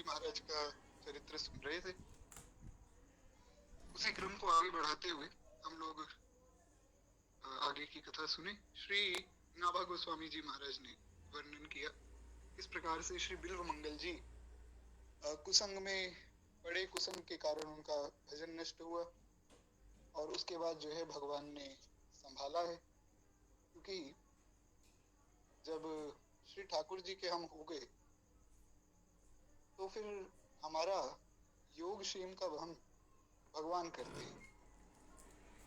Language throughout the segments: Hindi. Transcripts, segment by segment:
महाराज का चरित्र सुन रहे थे। उसी क्रम को आगे बढ़ाते हुए हम लोग आगे की कथा सुने। श्री नाभा गोस्वामी जी महाराज ने वर्णन किया। इस प्रकार से श्री बिल्व मंगल जी कुसंग में पड़े, कुसंग के कारण उनका भजन नष्ट हुआ और उसके बाद जो है भगवान ने संभाला है, क्योंकि जब श्री ठाकुर जी के हम हो गए तो फिर हमारा योग क्षेम का हम भगवान करते हैं।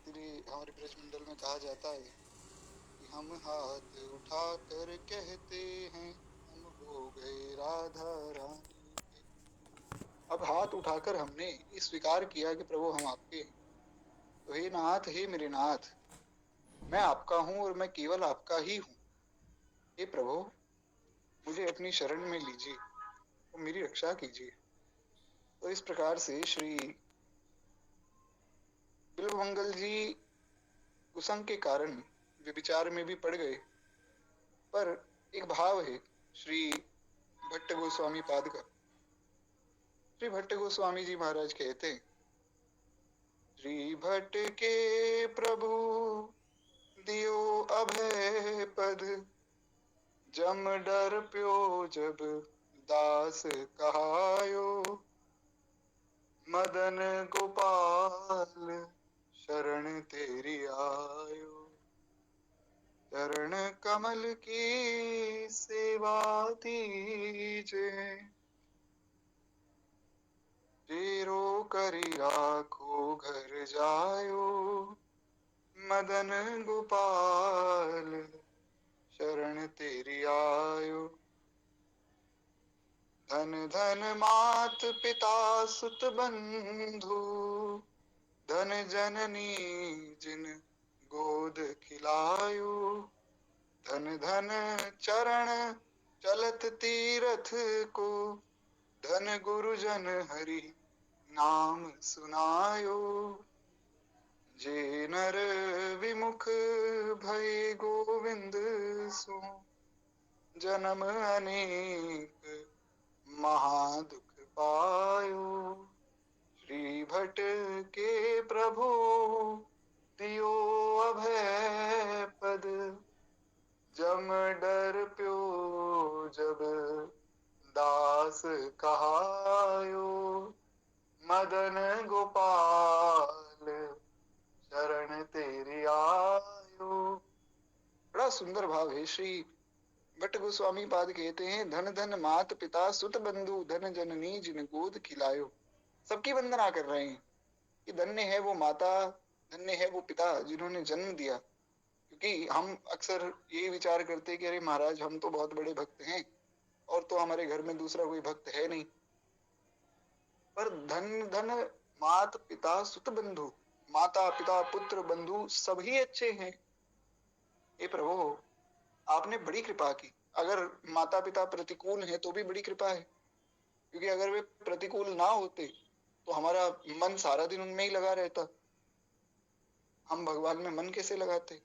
इसलिए हमारे ब्रजमंडल में कहा जाता है कि हम हाथ उठा कर कहते हैं हम हो गए राधा रानी के। अब हाथ उठाकर हमने ये स्वीकार किया कि प्रभु हम आपके हैं, तो हे नाथ, हे मेरे नाथ, मैं आपका हूं और मैं केवल आपका ही हूं। हे प्रभु, मुझे अपनी शरण में लीजिए और मेरी रक्षा कीजिए। तो इस प्रकार से श्री बिल्वमंगल जी कुसंग के कारण व्यभिचार में भी पड़ गए, पर एक भाव है श्री भट्ट गोस्वामी पाद का। श्री भट्ट गोस्वामी जी महाराज कहते हैं, श्री भट्ट के प्रभु दियो अभय पद, जम डर प्यो जब दास कहायो, मदन गोपाल शरण तेरी आयो, चरण कमल की सेवा दीजे, तेरो करी राखो घर जायो, मदन गोपाल शरण तेरी आयो। धन धन मात पिता सुत बंधु, धन जननी जिन गोद खिलायो, धन धन चरण चलत तीरथ को, धन गुरुजन हरि नाम सुनायो, जे नर विमुख भय गोविंद सो, जन्म अनेक महादुख पायो। श्री भट्ट के प्रभु दियो अभय पद, जम डर प्यो जब दास कहायो, मदन गोपाल शरण तेरी आयो। बड़ा सुंदर भाव है। श्री भट्ट गोस्वामी पाद कहते हैं, धन धन मात पिता सुत बंधु, धन जननी जिन गोद खिलायो। सबकी वंदना कर रहे हैं कि धन्य है वो माता, धन्य है वो पिता जिन्होंने जन्म दिया। क्योंकि हम अक्सर यही विचार करते हैं कि अरे महाराज, हम तो बहुत बड़े भक्त हैं और तो हमारे घर में दूसरा कोई भक्त है नहीं। पर धन धन मात पिता सुत बंधु, माता पिता पुत्र बंधु सभी अच्छे हैं। ये प्रभु, आपने बड़ी कृपा की। अगर माता पिता प्रतिकूल हैं तो भी बड़ी कृपा है, क्योंकि अगर वे प्रतिकूल ना होते तो हमारा मन सारा दिन उनमें ही लगा रहता, हम भगवान में मन कैसे लगाते।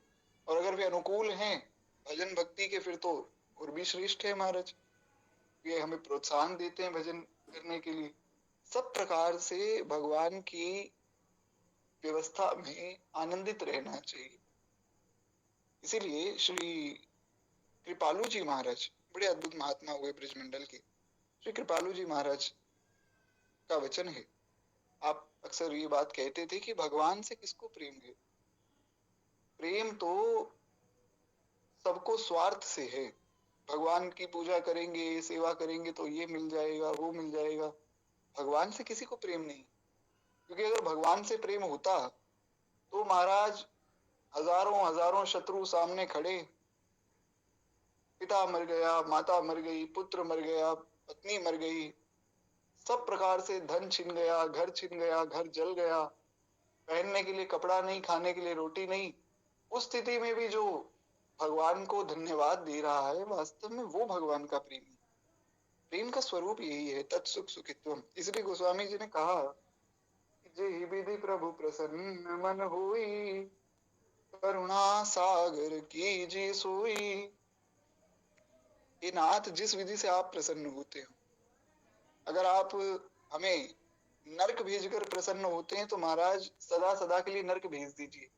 और अगर वे अनुकूल हैं भजन भक्ति के, फिर तो और भी श्रेष्ठ है महाराज। ये हमें प्रोत्साहन देते हैं भजन करने के लिए। सब प्रकार से भगवान की व्यवस्था में आनंदित रहना चाहिए। इसीलिए श्री कृपालु जी महाराज, बड़े अद्भुत महात्मा हुए ब्रजमंडल के, श्री कृपालु जी महाराज का वचन है। आप अक्सर ये बात कहते थे कि भगवान से किसको प्रेम है। प्रेम तो सबको स्वार्थ से है। भगवान की पूजा करेंगे, सेवा करेंगे तो ये मिल जाएगा, वो मिल जाएगा। भगवान से किसी को प्रेम नहीं, क्योंकि अगर भगवान से प्रेम होता तो महाराज हजारों हजारों शत्रु सामने खड़े, पिता मर गया, माता मर गई, पुत्र मर गया, पत्नी मर गई, सब प्रकार से धन छिन गया, घर छिन गया, घर जल गया, पहनने के लिए कपड़ा नहीं, खाने के लिए रोटी नहीं। उस स्थिति में भी जो भगवान को धन्यवाद दे रहा है, वास्तव में वो भगवान का प्रेम है। प्रेम का स्वरूप यही है, तत्सुख सुखित्वम। इसलिए गोस्वामी जी ने कहा, जे विधि प्रभु प्रसन्न मन होई, करुणा सागर की जी सोई। हे नाथ, जिस विधि से आप प्रसन्न होते हो, अगर आप हमें नर्क भेजकर प्रसन्न होते हैं तो महाराज सदा सदा के लिए नर्क भेज दीजिए,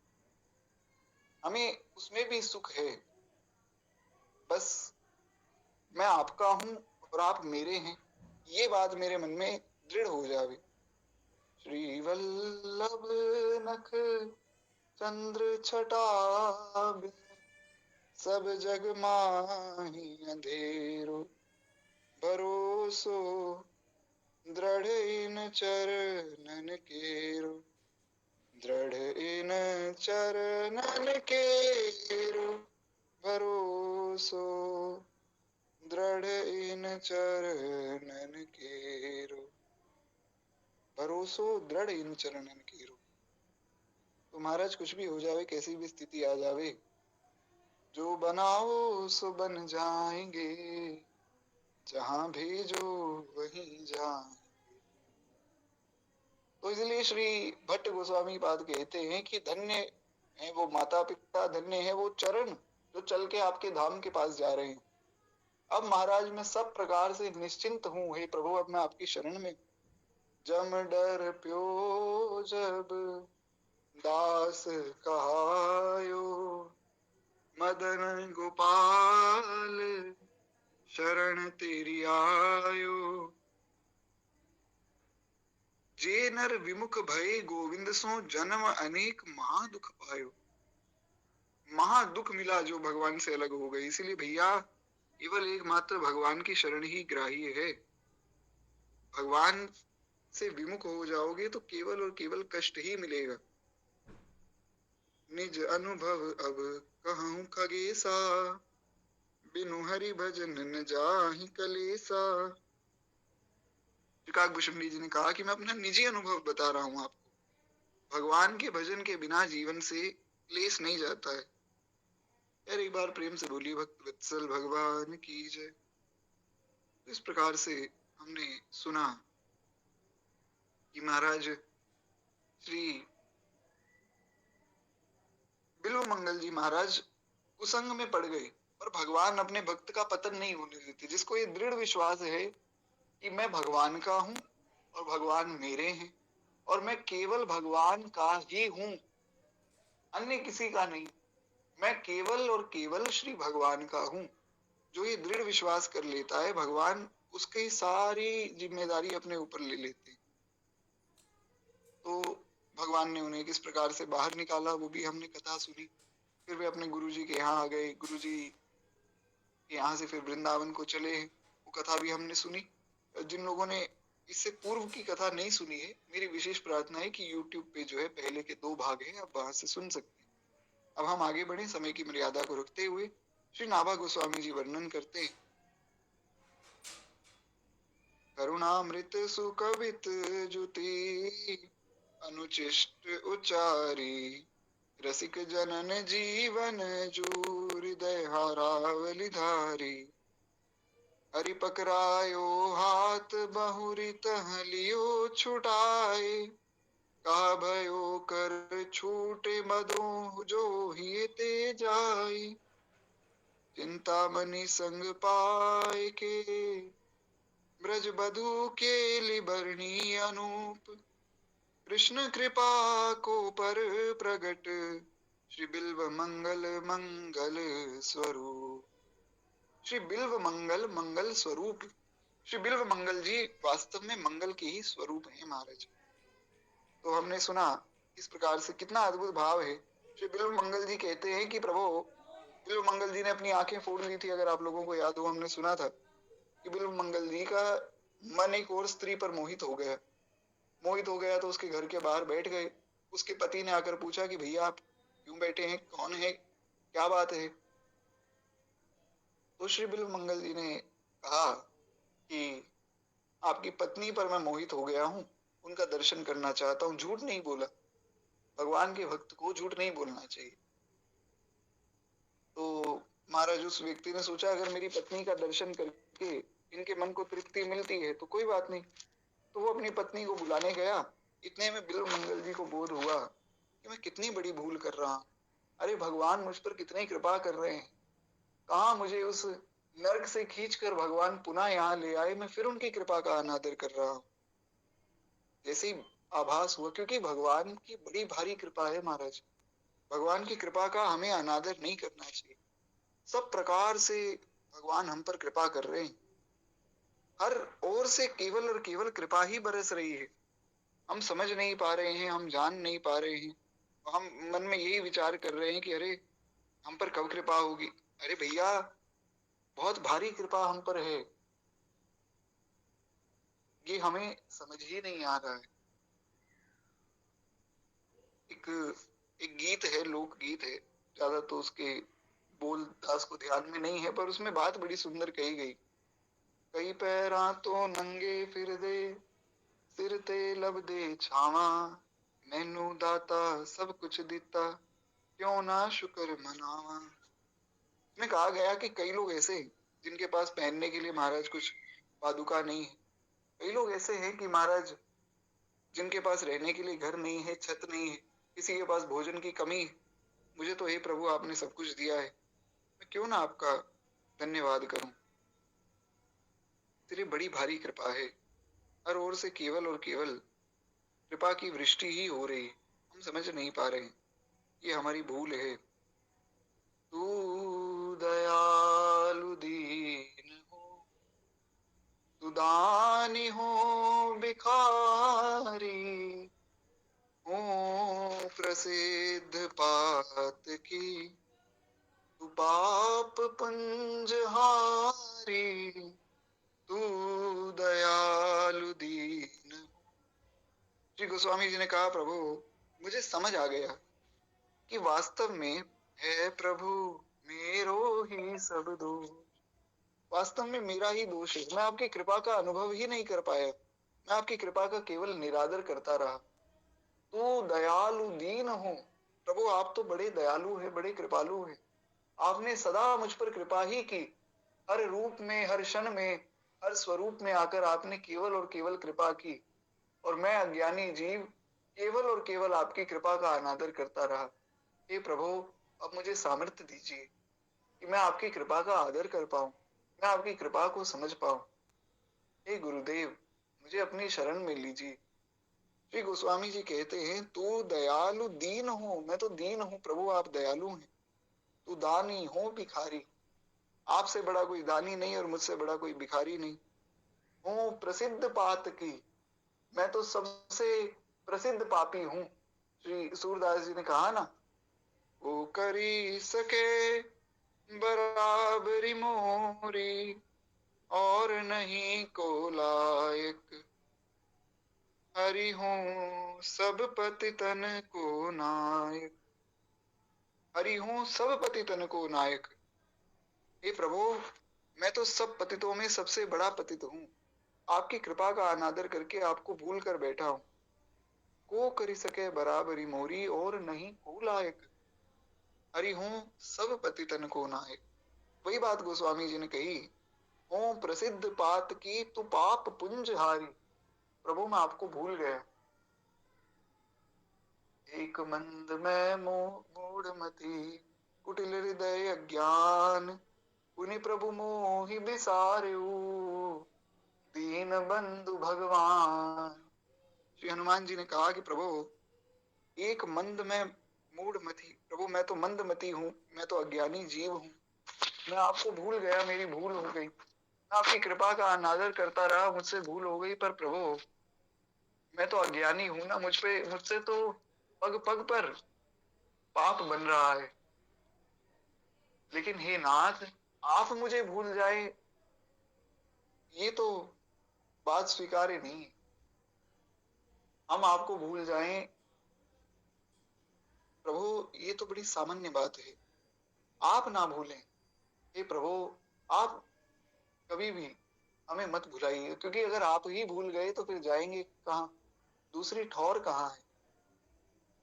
हमें उसमें भी सुख है। बस मैं आपका हूं और आप मेरे हैं, ये बात मेरे मन में दृढ़ हो जावे। श्री वल्लभ नख चंद्र छटा बिन, सब जग माही अंधेरो, भरोसो दृढ़ इन चरणन केरो, दृढ़ इन चरणन केरो, भरोसो दृढ़ इन चरणन केरो, भरोसो दृढ़ इन चरणन केरो। तो महाराज कुछ भी हो जावे, कैसी भी स्थिति आ जावे, जो बनाओ सो बन जाएंगे, जहां भेजो वहीं जाएंगे। तो इसलिए श्री भट्ट गोस्वामी पाद कहते हैं कि धन्य है वो माता पिता, धन्य है वो चरण जो चल के आपके धाम के पास जा रहे हैं। अब महाराज मैं सब प्रकार से निश्चिंत हूं, हे प्रभु अब मैं आपकी शरण में। जम डर प्यो जब दास कहायो, मदन गोपाल शरण तेरी आयो, जे नर विमुख भय गोविंद सो, जन्म अनेक महादुख पायो। महादुख मिला जो भगवान से अलग हो गए। इसीलिए भैया केवल एकमात्र भगवान की शरण ही ग्राह्य है। भगवान से विमुख हो जाओगे तो केवल और केवल कष्ट ही मिलेगा। निज अनुभव अब कहूं खगेसा, बिनु हरि भजन न जाहि कलेसा। काकभूषण जी ने कहा कि मैं अपना निजी अनुभव बता रहा हूं आपको, भगवान के भजन के बिना जीवन से क्लेश नहीं जाता है। यार एक बार प्रेम से बोलिए भक्त वत्सल भगवान की जय। इस प्रकार से हमने सुना कि महाराज श्री बिल्व मंगल जी महाराज कुसंग में पड़ गए, पर भगवान अपने भक्त का पतन नहीं होने देते। जिसको ये दृढ़ विश्वास है कि मैं भगवान का हूं और भगवान मेरे हैं और मैं केवल भगवान का ही हूं, अन्य किसी का नहीं, मैं केवल और केवल श्री भगवान का हूं। जो ये दृढ़ विश्वास कर लेता है, भगवान उसकी सारी जिम्मेदारी अपने ऊपर ले लेते हैं। तो भगवान ने उन्हें किस प्रकार से बाहर निकाला वो भी हमने कथा सुनी। फिर वे अपने गुरुजी के यहाँ आ गए, गुरुजी के यहाँ से फिर वृंदावन को चले, वो कथा भी हमने सुनी। जिन लोगों ने इससे पूर्व की कथा नहीं सुनी है, मेरी विशेष प्रार्थना है कि YouTube पे जो है पहले के 2 भाग हैं, आप वहां से सुन सकते हैं। अब हम आगे बढ़े, समय की मर्यादा को रखते हुए श्री नाभा गोस्वामी जी वर्णन करते हैं। करुणामृत सुकवित जुति, अनुचिष्ट उचारी, रसिक जनन जीवन जू, हृदय हारावली धारी। हरि पकरायो हाथ बहुरी तह लियो छुटाए, कहा भयो कर छूटे मदो जो ही ते जाई। चिंता मनी संग पाए के, ब्रज बधु के लिबरणी अनूप। कृष्ण कृपा को पर प्रगट, श्री बिल्व मंगल मंगल स्वरूप। श्री बिल्व मंगल मंगल स्वरूप। श्री बिल्व मंगल जी वास्तव में मंगल के ही स्वरूप हैं महाराज। तो हमने सुना इस प्रकार से, कितना अद्भुत भाव है। श्री बिल्व मंगल जी कहते हैं कि प्रभु बिल्व मंगल जी ने अपनी आंखें फोड़ ली थी। अगर आप लोगों को याद हो, हमने सुना था कि बिल्व मंगल जी का मन एक और स्त्री पर मोहित हो गया। मोहित हो गया तो उसके घर के बाहर बैठ गए। उसके पति ने आकर पूछा कि भैया आप क्यों बैठे हैं, कौन है, क्या बात है। तो श्री बिल्व मंगल जी ने कहा कि आपकी पत्नी पर मैं मोहित हो गया हूं, उनका दर्शन करना चाहता हूं। झूठ नहीं बोला, भगवान के भक्त को झूठ नहीं बोलना चाहिए। तो महाराज उस व्यक्ति ने सोचा अगर मेरी पत्नी का दर्शन करके इनके मन को तृप्ति मिलती है तो कोई बात नहीं। तो वो अपनी पत्नी को बुलाने गया। इतने में बिल्व मंगल जी को बोध हुआ कि मैं कितनी बड़ी भूल कर रहा हूं। अरे भगवान मुझ पर कितनी कृपा कर रहे हैं, कहाँ मुझे उस नर्क से खींचकर भगवान पुनः यहाँ ले आए, मैं फिर उनकी कृपा का अनादर कर रहा हूँ। जैसे ही आभास हुआ, क्योंकि भगवान की बड़ी भारी कृपा है महाराज, भगवान की कृपा का हमें अनादर नहीं करना चाहिए। सब प्रकार से भगवान हम पर कृपा कर रहे हैं, हर ओर से केवल और केवल कृपा ही बरस रही है। हम समझ नहीं पा रहे हैं, हम जान नहीं पा रहे हैं, हम मन में यही विचार कर रहे हैं कि अरे हम पर कब कृपा होगी। अरे भैया, बहुत भारी कृपा हम पर है, ये हमें समझ ही नहीं आ रहा है। एक एक गीत है, लोक गीत है, ज्यादा तो उसके बोल दास को ध्यान में नहीं है, पर उसमें बात बड़ी सुंदर कही गई। कई पैरा तो नंगे फिर दे, सिर ते लब दे छावा, मैनू दाता सब कुछ दिता, क्यों ना शुक्र मनावा। में कहा गया कि कई लोग ऐसे हैं जिनके पास पहनने के लिए महाराज कुछ पादुका नहीं है। कई लोग ऐसे हैं कि महाराज जिनके पास रहने के लिए घर नहीं है, छत नहीं है, किसी के पास भोजन की कमी है। मुझे तो हे प्रभु आपने सब कुछ दिया है, मैं क्यों ना आपका धन्यवाद करूं। तेरी बड़ी भारी कृपा है, हर ओर से केवल और केवल कृपा की वृष्टि ही हो रही है, हम समझ नहीं पा रहे हैं, ये हमारी भूल है। तू दयालु दीन हो, तू दानी हो भिखारी, हो प्रसिद्ध पात की, तू पाप पंजहारी, तू दयालु दीन। श्री गोस्वामी जी ने कहा, प्रभु मुझे समझ आ गया कि वास्तव में है प्रभु मेरो ही सब दोष, वास्तव में मेरा ही दोष है। मैं आपकी कृपा का अनुभव ही नहीं कर पाया, मैं आपकी कृपा का केवल निरादर करता रहा। तू दयालु दीन हो, प्रभु आप तो बड़े दयालु है, बड़े कृपालु है। आपने सदा मुझ पर कृपा ही की, हर रूप में, हर क्षण में, हर स्वरूप में आकर आपने केवल और केवल कृपा की, और मैं अज्ञानी जीव केवल और केवल आपकी कृपा का अनादर करता रहा। हे प्रभु अब मुझे सामर्थ्य दीजिए कि मैं आपकी कृपा का आदर कर पाऊं, मैं आपकी कृपा को समझ पाऊं। हे गुरुदेव मुझे अपनी शरण में लीजिए। श्री गोस्वामी जी कहते हैं, तू दयालु दीन हो, मैं तो दीन हूं प्रभु, आप दयालु हैं। तू दानी हो भिखारी, आपसे बड़ा कोई दानी नहीं और मुझसे बड़ा कोई भिखारी नहीं। हूँ प्रसिद्ध पात की, मैं तो सबसे प्रसिद्ध पापी हूँ। श्री सूरदास जी ने कहा ना, वो करी सके बराबरी मोरी, और नहीं को लायक, हरि हूँ सब पतितन को नायक, हरि हूँ सब पतितन को नायक। हे प्रभु मैं तो सब पतितों में सबसे बड़ा पतित हूँ, आपकी कृपा का अनादर करके आपको भूल कर बैठा हूँ। को करी सके बराबरी मोरी, और नहीं को लायक, हरि हूँ सब पतितन को नायक। वही बात गोस्वामी जी ने कही, हो प्रसिद्ध पात की तू पाप पुंज हारी। प्रभु मैं आपको भूल गया। एक मंद में मूढ़ मति, कुटिल हृदय अज्ञान, पुनि प्रभु मोहि बिसार्यु, दीन बंधु भगवान। श्री हनुमान जी ने कहा कि प्रभु एक मंद में मूढ़ मति, प्रभु मैं तो मंदमती हूँ, मैं तो अज्ञानी जीव हूँ, मैं आपको भूल गया, मेरी भूल हो गई। मैं आपकी कृपा का अनादर करता रहा, मुझसे भूल हो गई, पर प्रभु मैं तो अज्ञानी हूं ना, मुझसे तो पग पग पर पाप बन रहा है। लेकिन हे नाथ आप मुझे भूल जाए, ये तो बात स्वीकार्य नहीं है। हम आपको भूल जाएं प्रभु, ये तो बड़ी सामान्य बात है। आप ना भूलें, हे प्रभु आप कभी भी हमें मत भुलाइए, क्योंकि अगर आप ही भूल गए तो फिर जाएंगे कहाँ, दूसरी ठौर कहाँ है।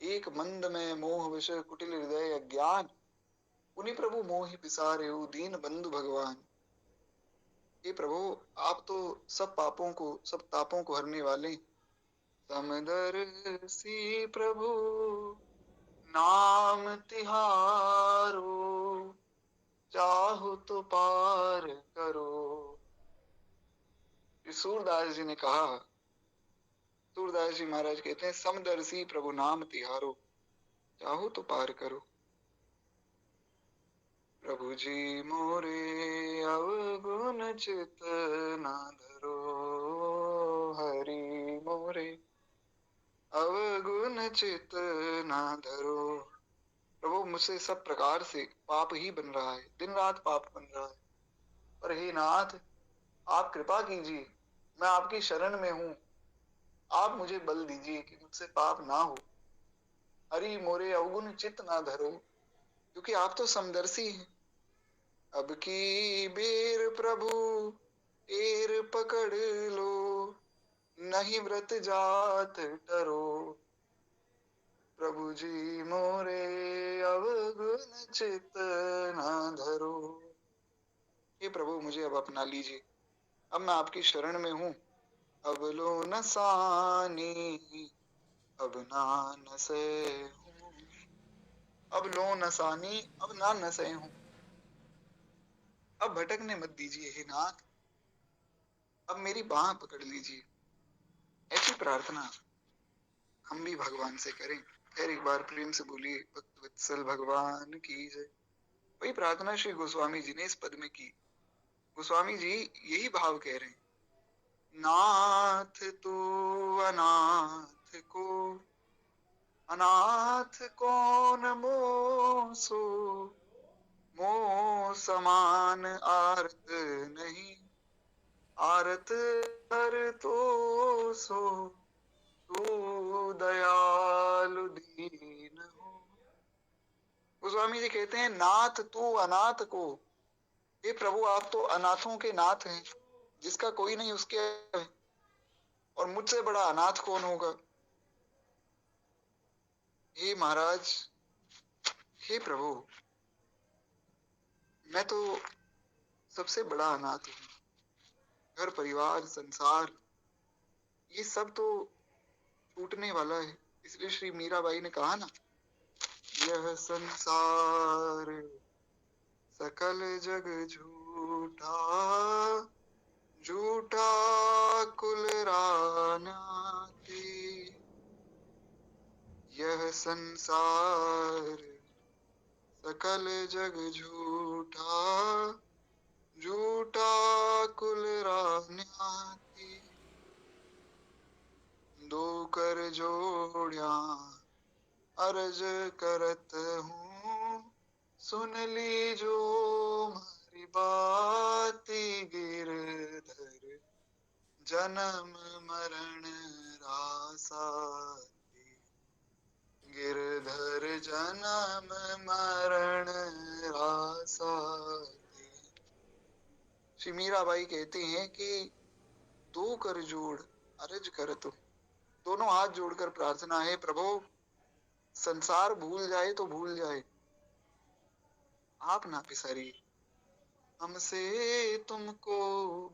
एक मंद में मोह विष कुटिल हृदय अज्ञान, उन्हीं प्रभु मोहि पिसारेउ, दीन बंधु भगवान। हे प्रभु आप तो सब पापों को, सब तापों को हरने वाले। समदर्शी प्रभु नाम तिहारो, चाहो तो पार करो। सूरदास जी ने कहा, सूरदास जी महाराज कहते हैं, समदर्शी प्रभु नाम तिहारो, चाहो तो पार करो। प्रभु जी मोरे अवगुण चित ना धरो, हरि मोरे अवगुण चित ना धरो। प्रभु मुझसे सब प्रकार से पाप ही बन रहा है, दिन रात पाप बन रहा है, पर हे नाथ आप कृपा कीजिए, मैं आपकी शरण में हूं, आप मुझे बल दीजिए कि मुझसे पाप ना हो। हरि मोरे अवगुण चित ना धरो, क्योंकि आप तो समदर्शी हैं। अब की बेर प्रभु एर पकड़ लो, नहीं व्रत जात टरो। प्रभु जी मोरे अवगुण चित ना धरो। हे प्रभु मुझे अब अपना लीजिए, अब मैं आपकी शरण में हूं। अब लो न सानी अब ना नसे हूं, अब लो न सानी अब ना नसे हूं। अब भटकने मत दीजिए हे नाथ, अब मेरी बाह पकड़ लीजिए। ऐसी प्रार्थना हम भी भगवान से करें। फिर एक बार प्रेम से बोलिए, भक्त वत्सल भगवान की जय। वही प्रार्थना श्री गोस्वामी जी ने इस पद में की। गोस्वामी जी यही भाव कह रहे हैं, नाथ तू अनाथ को, अनाथ कौन मोसो, मोह समान आरत नहीं, आरत हर तो सो, तू दयालु दीन हो। गोस्वामी जी कहते हैं, नाथ तू अनाथ को, हे प्रभु आप तो अनाथों के नाथ हैं, जिसका कोई नहीं उसके है, और मुझसे बड़ा अनाथ कौन होगा। हे महाराज, हे प्रभु, मैं तो सबसे बड़ा अनाथ हूँ। घर परिवार संसार ये सब तो छूटने वाला है। इसलिए श्री मीराबाई ने कहा ना, यह संसार सकल जग झूठा, झूठा कुल रानाते। यह संसार सकल जग झूठा, झूठा कुल रानाते। दो कर जोड़िया अर्ज करत हूँ, सुन ली जो हमारी बाती। गिरधर जन्म मरण रासाती, गिरधर जन्म मरण रासाती। श्री मीराबाई कहती हैं कि दो कर जोड़ अर्ज करत हूँ, दोनों हाथ जोड़कर प्रार्थना है, प्रभु संसार भूल जाए तो भूल जाए, आप ना पिसारिए। हमसे तुमको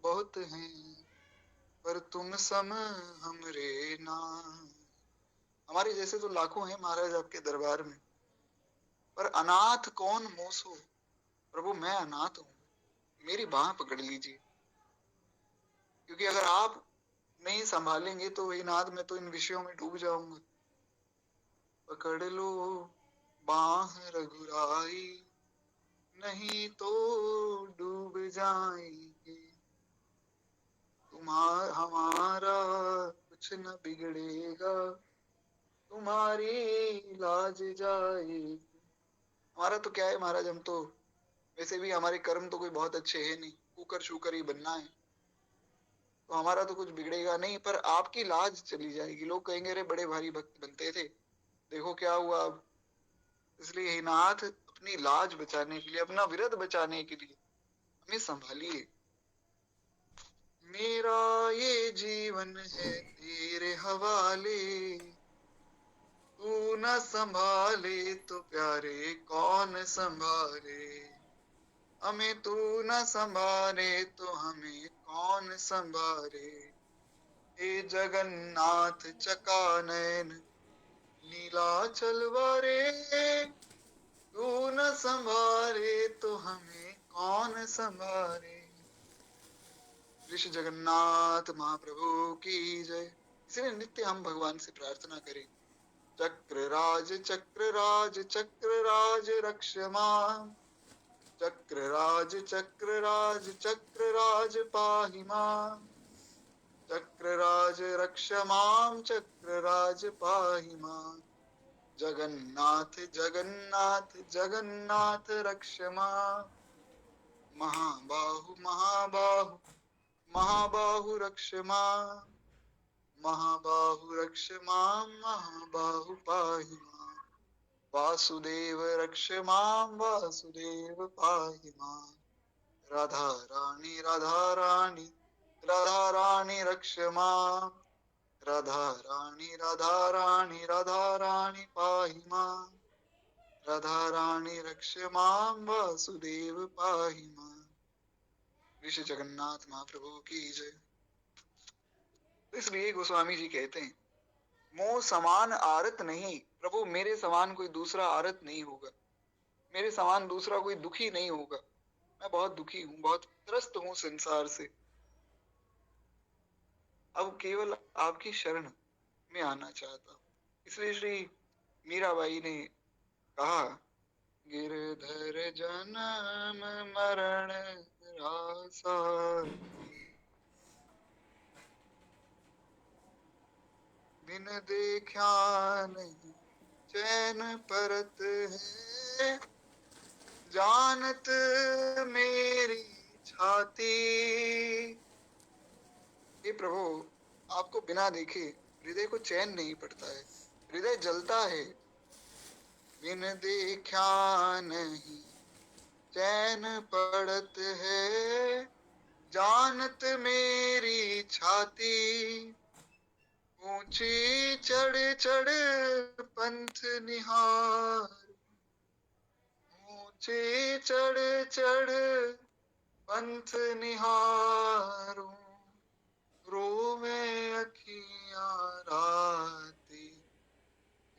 बहुत हैं, पर तुम सम हमरे ना। हमारे जैसे तो लाखों हैं महाराज आपके दरबार में, पर अनाथ कौन मोसो। प्रभु मैं अनाथ हूं, मेरी बाह पकड़ लीजिए, क्योंकि अगर आप नहीं संभालेंगे तो हे नाथ मैं तो इन विषयों में डूब जाऊंगा। पकड़ लो बाह रघुराई, नहीं तो डूब जाएंगे। हमारा कुछ न बिगड़ेगा, तुम्हारी लाज जाएगी। हमारा तो क्या है महाराज, हम तो वैसे भी हमारे कर्म तो कोई बहुत अच्छे है नहीं, कुकर शूकर ही बनना है, तो हमारा तो कुछ बिगड़ेगा नहीं, पर आपकी लाज चली जाएगी। लोग कहेंगे अरे बड़े भारी भक्त बनते थे, देखो क्या हुआ अब। इसलिए हे नाथ अपनी लाज बचाने के लिए, अपना विरध बचाने के लिए हमें संभालिए। मेरा ये जीवन है तेरे हवाले, तू न संभाले तो प्यारे कौन संभाले। हमें तू न संभाले तो हमें कौन संभाले। हे जगन्नाथ चकानयन नीलाचल वारे, तू न संभाले तो हमें कौन संभारे। ऋषि जगन्नाथ महाप्रभु की जय। इसलिए नित्य हम भगवान से प्रार्थना करें, चक्रराज चक्रराज चक्रराज रक्ष माम्, चक्रराज चक्रराज चक्रराज पाहि माम्, चक्रराज रक्ष माम्, चक्रराज पाहि माम्, जगन्नाथ जगन्नाथ जगन्नाथ रक्ष माम्, महाबाहु महाबाहु महाबाहु रक्ष माम्, महाबाहु रक्ष माम्, महाबाहु पाहि माम्, वासुदेव रक्ष माम्, वासुदेव पाहि माम्, राधा रानी राधा रानी राधा रानी रक्ष माम्, राधा रानी राधा रानी राधा रानी पाहि माम्, राधा रानी रक्ष माम्, वासुदेव पाहि माम्। ऋषि जगन्नाथ महाप्रभु की जय। इसलिए गोस्वामी जी कहते हैं, मोह समान आरत नहीं, प्रभु मेरे समान कोई दूसरा आरत नहीं होगा, मेरे समान दूसरा कोई दुखी नहीं होगा। मैं बहुत दुखी हूँ, बहुत त्रस्त हूँ संसार से। अब केवल आपकी शरण में आना चाहता हूँ। इसलिए श्री मीराबाई ने कहा, गिरधर जन्म मरण रासा, बिन देखा नहीं चैन परत है, जानत मेरी छाती। हे प्रभु, आपको बिना देखे हृदय को चैन नहीं पड़ता है, हृदय जलता है। बिन देखा नहीं चैन पड़त है, जानत मेरी छाती। ऊंची चढ़ चढ़ पंथ निहार, ऊंची चढ़ चढ़ पंथ निहारूं, रोवे अखियां राती,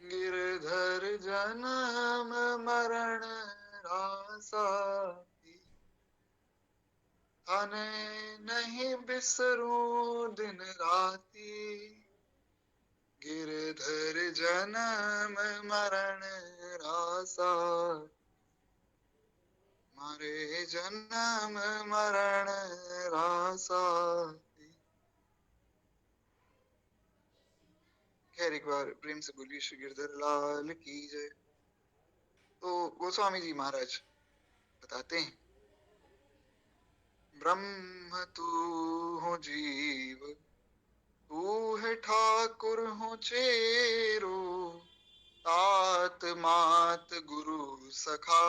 गिरधर जन्म मरण रासाती। थाने नहीं बिसरूं दिन राती, गिरधर जन्म मरण रासा, मारे जन्म मरण रासा। खैर एक बार प्रेम से बोलिए श्री गिरधर लाल की जय। तो गोस्वामी जी महाराज बताते हैं, ब्रह्म तू हो जीव, तू है ठाकुर हो चेरो, तात मात गुरु सखा,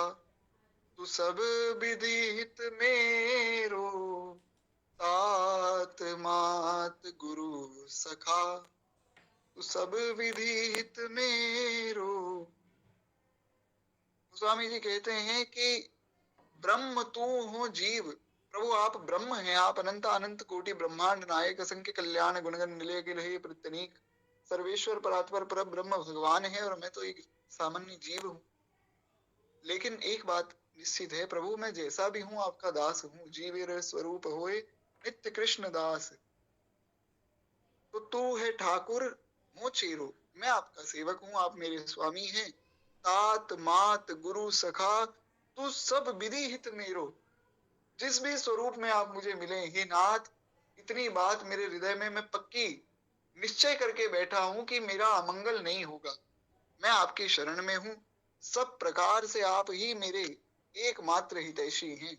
तू सब विदित मेरो, तात मात गुरु सखा, तू सब विदित मेरो। स्वामी जी कहते हैं कि ब्रह्म तू हो जीव, प्रभु आप ब्रह्म हैं, आप अनंत अनंत कोटि ब्रह्मांड नायक असंख्य कल्याण गुणगण निलय के लिए प्रत्यनीक सर्वेश्वर परात्पर पर ब्रह्म भगवान है, और मैं तो एक सामान्य जीव हूँ। लेकिन एक बात निश्चित है प्रभु, मैं जैसा भी हूँ आपका दास हूँ, जीवेर स्वरूप होए नित्य कृष्ण दास। तो तू है ठाकुर हो चेरो, मैं आपका सेवक हूँ, आप मेरे स्वामी हैं। तात मात गुरु सखा, तू सब विधि हित मेरो, जिस भी स्वरूप में आप मुझे मिले हे नाथ, इतनी बात मेरे हृदय में मैं पक्की निश्चय करके बैठा हूं कि मेरा अमंगल नहीं होगा। मैं आपकी शरण में हूं, सब प्रकार से आप ही मेरे एकमात्र हितैषी हैं,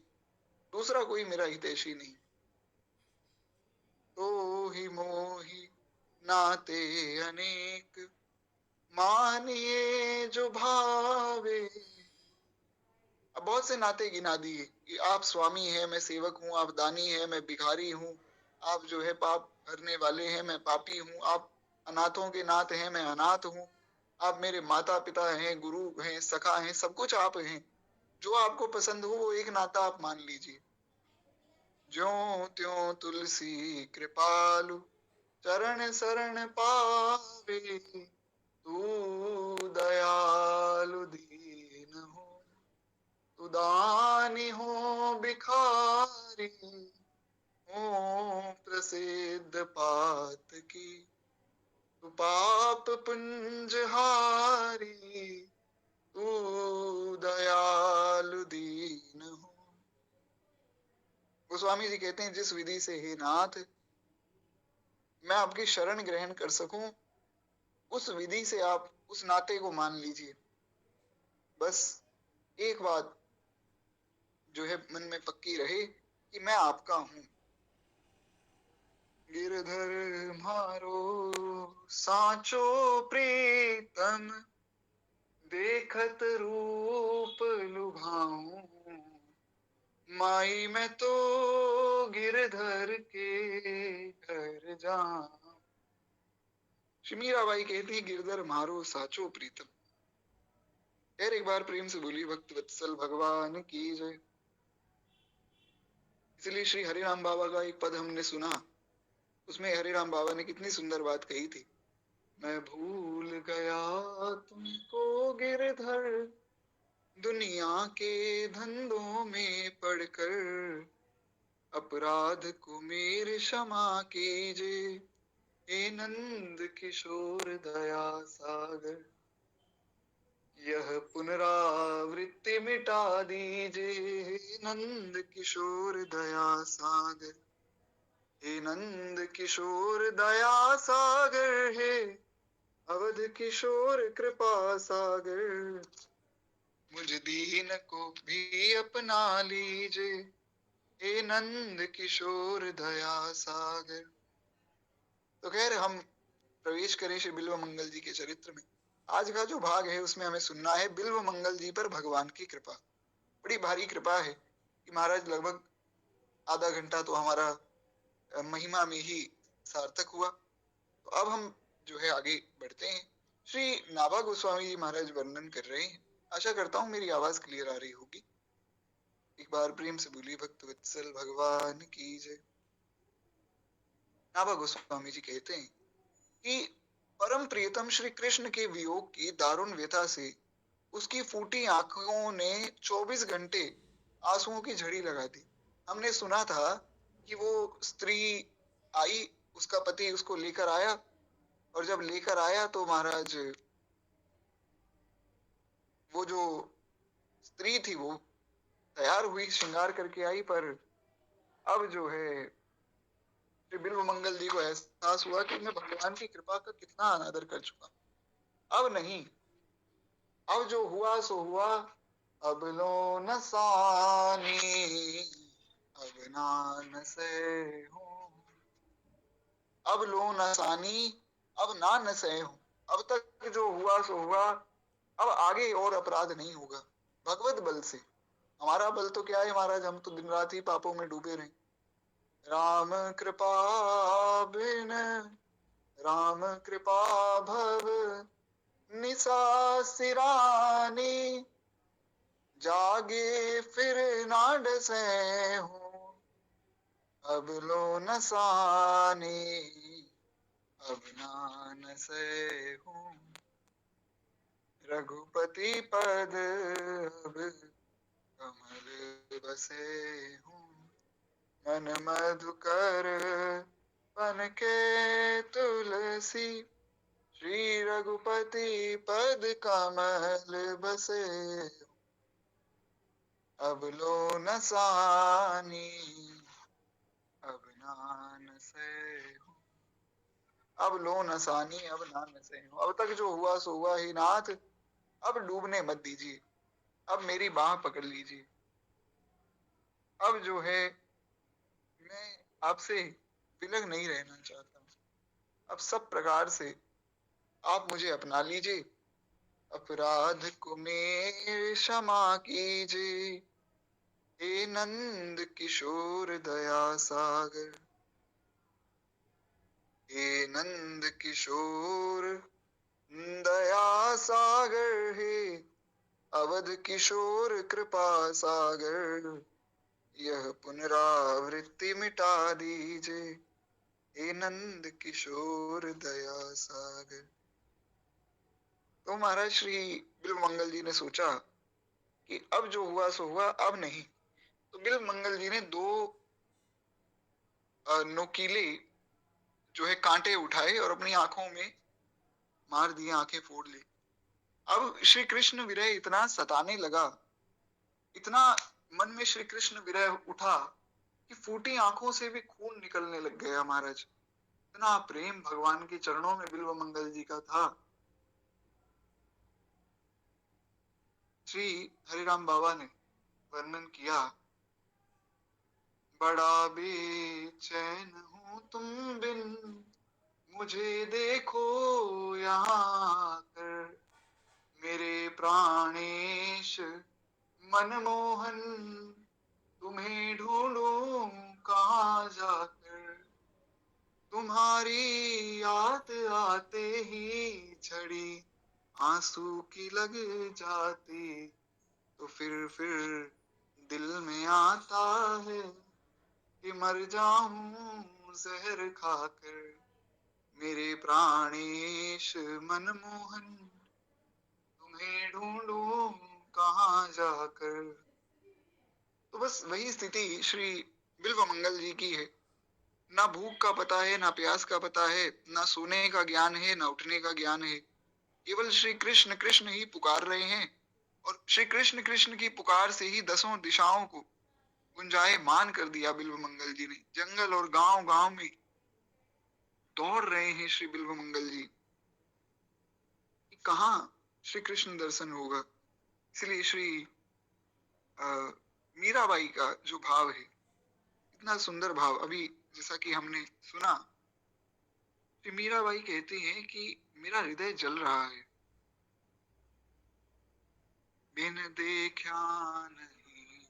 दूसरा कोई मेरा हितैषी नहीं। तो ही मोही नाते अनेक, मानिए जो भावे। अब बहुत से नाते गिना दिए कि आप स्वामी हैं, मैं सेवक हूँ, आप दानी हैं, मैं भिखारी हूँ, आप जो है पाप भरने वाले हैं, मैं पापी हूँ, आप अनाथों के नाथ हैं, मैं अनाथ हूँ, आप मेरे माता पिता हैं, गुरु हैं, सखा हैं, सब कुछ आप हैं। जो आपको पसंद हो वो एक नाता आप मान लीजिए। ज्यों त्यों तुलसी कृपालु, चरण शरण पावे, तू दयालु दीन हो, दानी हो भिखारी, हो प्रसिद्ध पात की, तू पाप पुंजहारी, तू दयालु दीन हो। गोस्वामी जी कहते हैं, जिस विधि से हे नाथ मैं आपकी शरण ग्रहण कर सकूं, उस विधि से आप उस नाते को मान लीजिए। बस एक बात जो है मन में पक्की रहे कि मैं आपका हूं। गिरधर मारो साचो प्रीतम, देखत रूप लुभाऊं, माई मैं तो गिरधर के घर जाऊं। श्री मीराबाई कहती, गिरधर मारो साचो प्रीतम। यार एक बार प्रेम से बोली, भक्त वत्सल भगवान की जय। इसलिए श्री हरिराम बाबा का एक पद हमने सुना, उसमें हरिराम बाबा ने कितनी सुंदर बात कही थी। मैं भूल गया तुमको गिरधर, दुनिया के धंधों में पड़कर, अपराध को मेरे क्षमा कीजिए, हे नंद किशोर दया सागर, यह पुनरावृत्ति मिटा दीजिए, हे नंद किशोर दया सागर, हे नंद किशोर दया सागर, हे अवध किशोर कृपा सागर, मुझ दीन को भी अपना लीजिए, हे नंद किशोर दया सागर। तो खैर हम प्रवेश करें श्री बिल्व मंगल जी के चरित्र में। आज का जो भाग है उसमें हमें सुनना है बिल्व मंगल जी पर भगवान की कृपा। बड़ी भारी कृपा है कि महाराज लगभग आधा घंटा तो हमारा महिमा में ही सार्थक हुआ। तो अब हम जो है आगे बढ़ते हैं। श्री नाभा गोस्वामी जी महाराज वर्णन कर रहे हैं। आशा करता हूँ मेरी आवाज क्लियर आ रही होगी। एक बार प्रेम से बोलिए भक्त वत्सल भगवान की जय। नाभा गोस्वामी जी कहते हैं कि परम प्रियतम श्री कृष्ण के वियोग की दारुण व्यथा से उसकी फूटी आंखों ने 24 घंटे आंसुओं की झड़ी लगा दी। हमने सुना था कि वो स्त्री आई, उसका पति उसको लेकर आया, और जब लेकर आया तो महाराज वो जो स्त्री थी वो तैयार हुई, श्रृंगार करके आई, पर अब जो है श्री बिल्व मंगल जी को एहसास हुआ कि मैं भगवान की कृपा का कितना अनादर कर चुका। अब नहीं, अब जो हुआ सो हुआ। अब लो न सानी, अब नान से हूँ, अब लो न सानी, अब ना न सहे हूँ। अब तक जो हुआ सो हुआ, अब आगे और अपराध नहीं होगा भगवत बल से। हमारा बल तो क्या है महाराज, हम तो दिन रात ही पापों में डूबे रहे। राम कृपा बिन, राम कृपा भव निसा सिरानी, जागे फिर ना डसे हूँ, अब लो न सानी, अब ना न से हूँ। रघुपति पद अब कमल बसे हूँ, मन मधुकर बन के तुलसी, श्री रघुपति पद कमल बसे, अब लो न सानी, अब नान से हूँ। अब लो न सानी, अब नान से हूँ। अब तक जो हुआ सो हुआ ही नाथ, अब डूबने मत दीजिए, अब मेरी बाह पकड़ लीजिए। अब जो है मैं आपसे विलग नहीं रहना चाहता हूँ। अब सब प्रकार से आप मुझे अपना लीजिए, अपराध को मेरे क्षमा कीजिए, हे नंद किशोर दया सागर, हे नंद किशोर दया सागर, हे अवध किशोर कृपा सागर, यह पुनरावृत्ति मिटा दीजिए, हे नंद किशोर दया सागर। तो महाराज श्री बिल्व मंगल जी ने सोचा कि अब जो हुआ सो हुआ, अब नहीं। तो बिल्व मंगल जी ने दो नोकीले जो है कांटे उठाए और अपनी आंखों में मार दिए, आंखें फोड़ ली। अब श्री कृष्ण विरह इतना सताने लगा, इतना मन में श्री कृष्ण विरह उठा कि फूटी आंखों से भी खून निकलने लग गया महाराज। इतना प्रेम भगवान के चरणों में बिल्व मंगल जी का था। श्री हरिराम बाबा ने वर्णन किया, बड़ा बेचैन हूं तुम बिन, मुझे देखो यहाँ कर, मेरे प्राणेश मनमोहन, तुम्हें ढूंढूं कहाँ जाकर, तुम्हारी याद आते ही छड़ी आंसू की लग जाती, तो फिर दिल में आता है कि मर जाऊं जहर खाकर, मेरे प्राणेश मनमोहन, तुम्हें ढूंढूं कहाँ जाकर। तो बस वही स्थिति श्री बिल्व मंगल जी की है। ना भूख का पता है, ना प्यास का पता है, ना सोने का ज्ञान है, ना उठने का ज्ञान है। केवल श्री कृष्ण कृष्ण ही पुकार रहे हैं, और श्री कृष्ण कृष्ण की पुकार से ही दसों दिशाओं को गुंजायमान कर दिया बिल्व मंगल जी ने। जंगल और गांव गांव में दौड़ रहे हैं श्री बिल्व मंगल जी कि कहाँ श्री कृष्ण दर्शन होगा। इसलिए श्री मीराबाई का जो भाव है, इतना सुंदर भाव, अभी जैसा कि हमने सुना, श्री मीराबाई कहती हैं कि मेरा हृदय जल रहा है, बिन देखा नहीं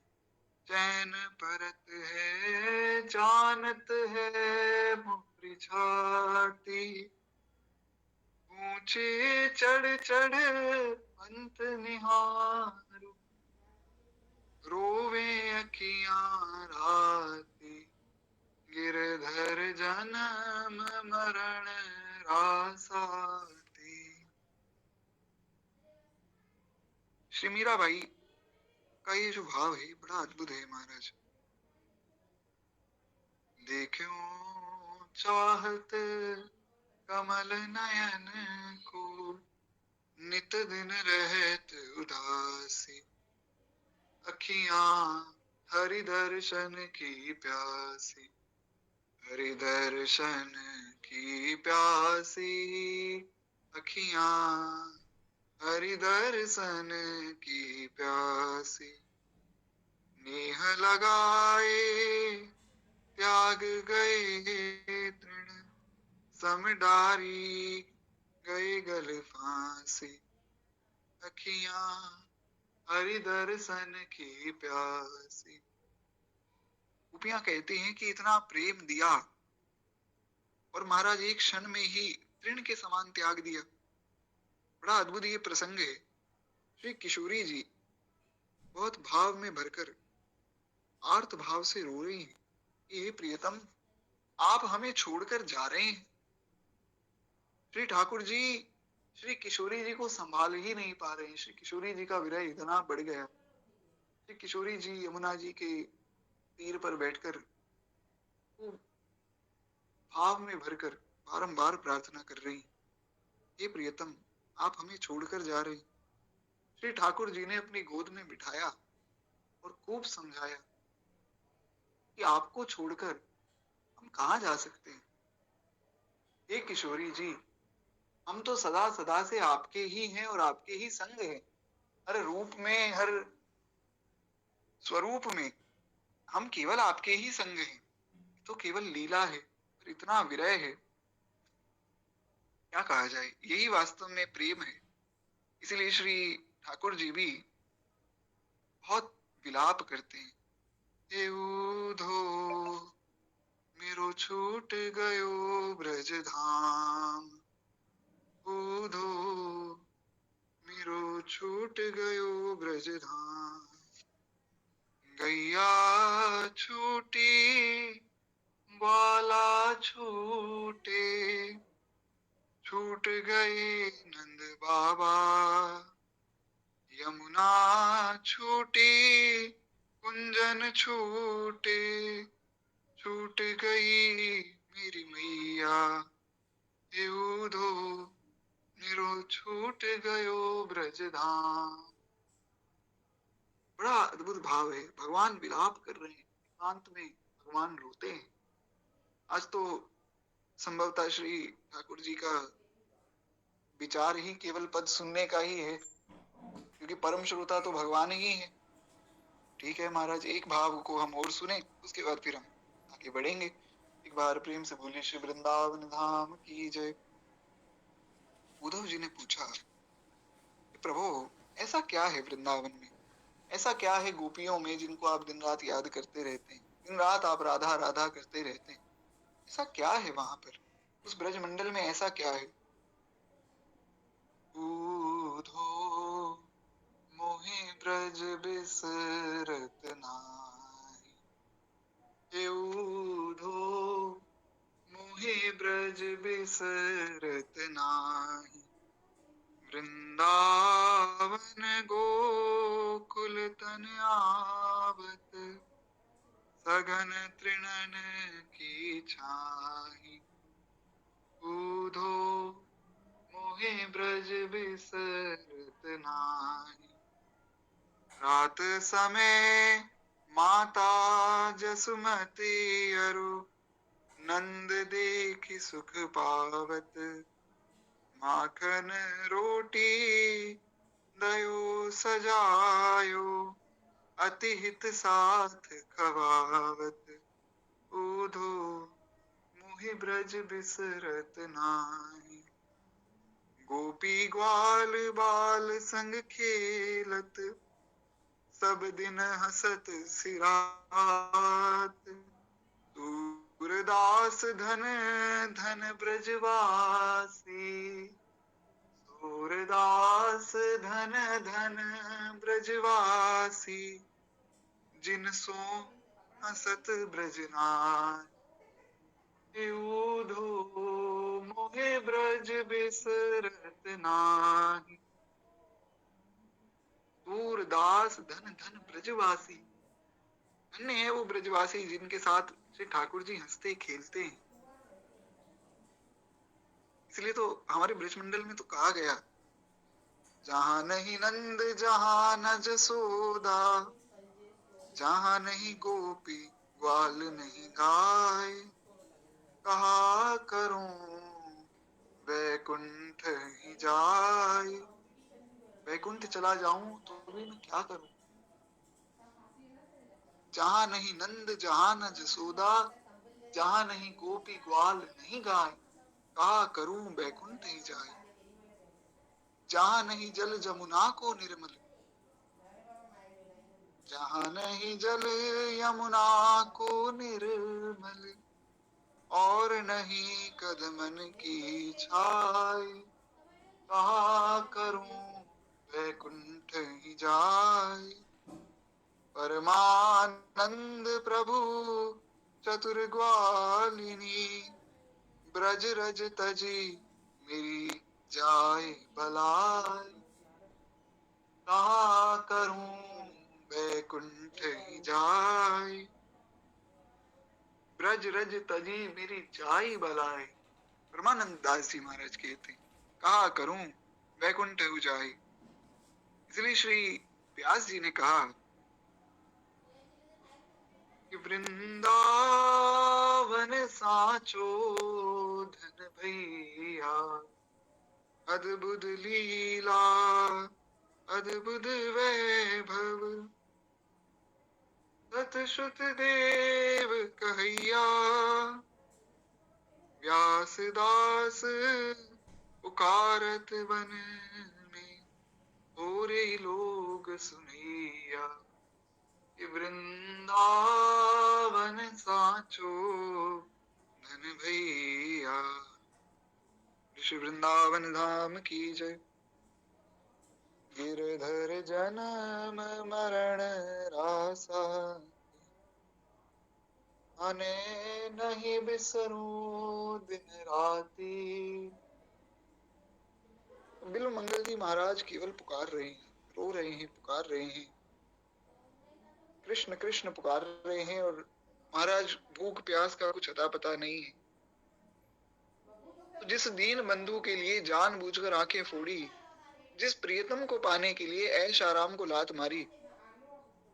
चैन परत है, जानत है मोरी छाती, ऊंचे चढ़ चढ़ पंत निहारू, रोवे अखियां राती, गिरधर जन्म मरण रासाती। श्री मीराबाई का ये जो भाव है बड़ा अद्भुत है महाराज। देखो चाहत कमल नयन को, नित दिन रहत उदासी, अखियां हरि दर्शन की प्यासी, हरि दर्शन की प्यासी, अखियां हरि दर्शन की प्यासी, नेह लगाए त्याग गए तृण, सम डारी गए गल फांसी, अखियां हरि दर्शन की प्यासी। गोपियां कहती हैं कि इतना प्रेम दिया और महाराज एक क्षण में ही तृण के समान त्याग दिया। बड़ा अद्भुत ये प्रसंग है। श्री किशोरी जी बहुत भाव में भरकर आर्त भाव से रो रही हैं, ये प्रियतम आप हमें छोड़कर जा रहे हैं। श्री ठाकुर जी श्री किशोरी जी को संभाल ही नहीं पा रहे हैं। श्री किशोरी जी का विरह इतना बढ़ गया। श्री किशोरी जी यमुना जी के तीर पर बैठकर वो भाव में भरकर बारंबार प्रार्थना कर रही हैं, हे प्रियतम आप हमें छोड़कर जा रहे हैं। श्री ठाकुर जी ने अपनी गोद में बिठाया और खूब समझाया कि आपको छोड़कर हम कहाँ जा सकते हैं। हे किशोरी जी, हम तो सदा सदा से आपके ही हैं और आपके ही संग हैं। हर रूप में, हर स्वरूप में हम केवल आपके ही संग हैं। तो केवल लीला है, पर इतना विरह है, क्या कहा जाए। यही वास्तव में प्रेम है। इसलिए श्री ठाकुर जी भी बहुत विलाप करते हैं, हे उधो मेरो छूट गयो ब्रज धाम, उधो मेरो छूट गयो ब्रज धाम, गैया छूटी ग्वाला छूटे, छूट गए नंद बाबा, यमुना छूटी कुंजन छूटे, छूट गई मेरी मैया, हे उधो मेरो छूट गयो ब्रज धाम। बड़ा अद्भुत भाव है। भगवान विलाप कर रहे हैं, एकांत में भगवान रोते हैं। आज तो संभवतः श्री ठाकुर जी का विचार ही केवल पद सुनने का ही है, क्योंकि परम श्रोता तो भगवान ही है। ठीक है महाराज, एक भाव को हम और सुने, उसके बाद फिर हम आगे बढ़ेंगे। एक बार प्रेम से बोलिए श्री वृंदावन धाम की जय। उद्धव जी ने पूछा, प्रभु ऐसा क्या है वृंदावन में, ऐसा क्या है गोपियों में जिनको आप दिन रात याद करते रहते हैं, दिन रात आप राधा राधा करते रहते हैं, ऐसा क्या है वहां पर, उस ब्रज मंडल में ऐसा क्या है? उधो मोहे ब्रज बिसरत नाही, हे उधो मोहे ब्रज बिसरत नाही, वृंदावन गोकुल तन आवत, सघन तृणन की छाही, उधो मोहे ब्रज बिसरत नाही। रात समय माता जसुमती अरु, नंद देखी सुख पावत, माखन रोटी दयो सजायो, अति हित साथ खवावत, उधो मोहि ब्रज बिसरत नाही। गोपी ग्वाल बाल संग खेलत, सब दिन हसत सिरात, सूरदास धन धन ब्रजवासी, सूरदास धन धन ब्रजवासी, जिन सो हसत ब्रजनाथ, उधो मोहे ब्रज बिसरत नाही। सूरदास धन धन ब्रजवासी, धन्य है वो ब्रजवासी जिनके साथ श्री ठाकुर जी हंसते खेलते हैं। इसलिए तो हमारे ब्रज मंडल में तो कहा गया, जहां नहीं नंद जहां न जसोदा, जहां नहीं गोपी ग्वाल नहीं गाय, कहा करूं वैकुंठ ही जाए। वैकुंठ चला जाऊं तो भी मैं क्या करूं, जहां नहीं नंद जहां न जसोदा, जहां नहीं गोपी ग्वाल नहीं गाय, कहा करूं वैकुंठ ही जाए। जहां नहीं जल जमुना को निर्मल, जहां नहीं जल यमुना को निर्मल, और नहीं कदमन की छाय, कहा करूं वैकुंठ ही जाए। परमानंद प्रभु चतुर ग्वालिनी, ब्रज रज तजी मेरी जाय बलाय, कहा करूं वैकुंठ ही जाय। ब्रज रज तजी मेरी जाय बलाय, परमानंद दास जी महाराज कहते हैं, कहा करूं वैकुंठ हो जाए। इसलिए श्री व्यास जी ने कहा कि वृंदावन साचो धन भैया, अद्भुत लीला अद्भुत वैभव, सत श्रुत देव कहैया, व्यास दास पुकारत वन में, होरे लोग सुनैया, वृंदावन साचो धन भैया। श्री वृंदावन धाम की जय। गिरधर जन्म मरण रासा, अने नहीं बिसरूं दिन राती। बिल्व मंगल जी महाराज केवल पुकार रहे हैं, रो रहे हैं, पुकार रहे हैं, कृष्ण कृष्ण पुकार रहे हैं, और महाराज भूख प्यास का कुछ अता पता नहीं है। तो जिस दीन बंधु के लिए जानबूझकर आंखें फोड़ी, जिस प्रियतम को पाने के लिए ऐश आराम को लात मारी,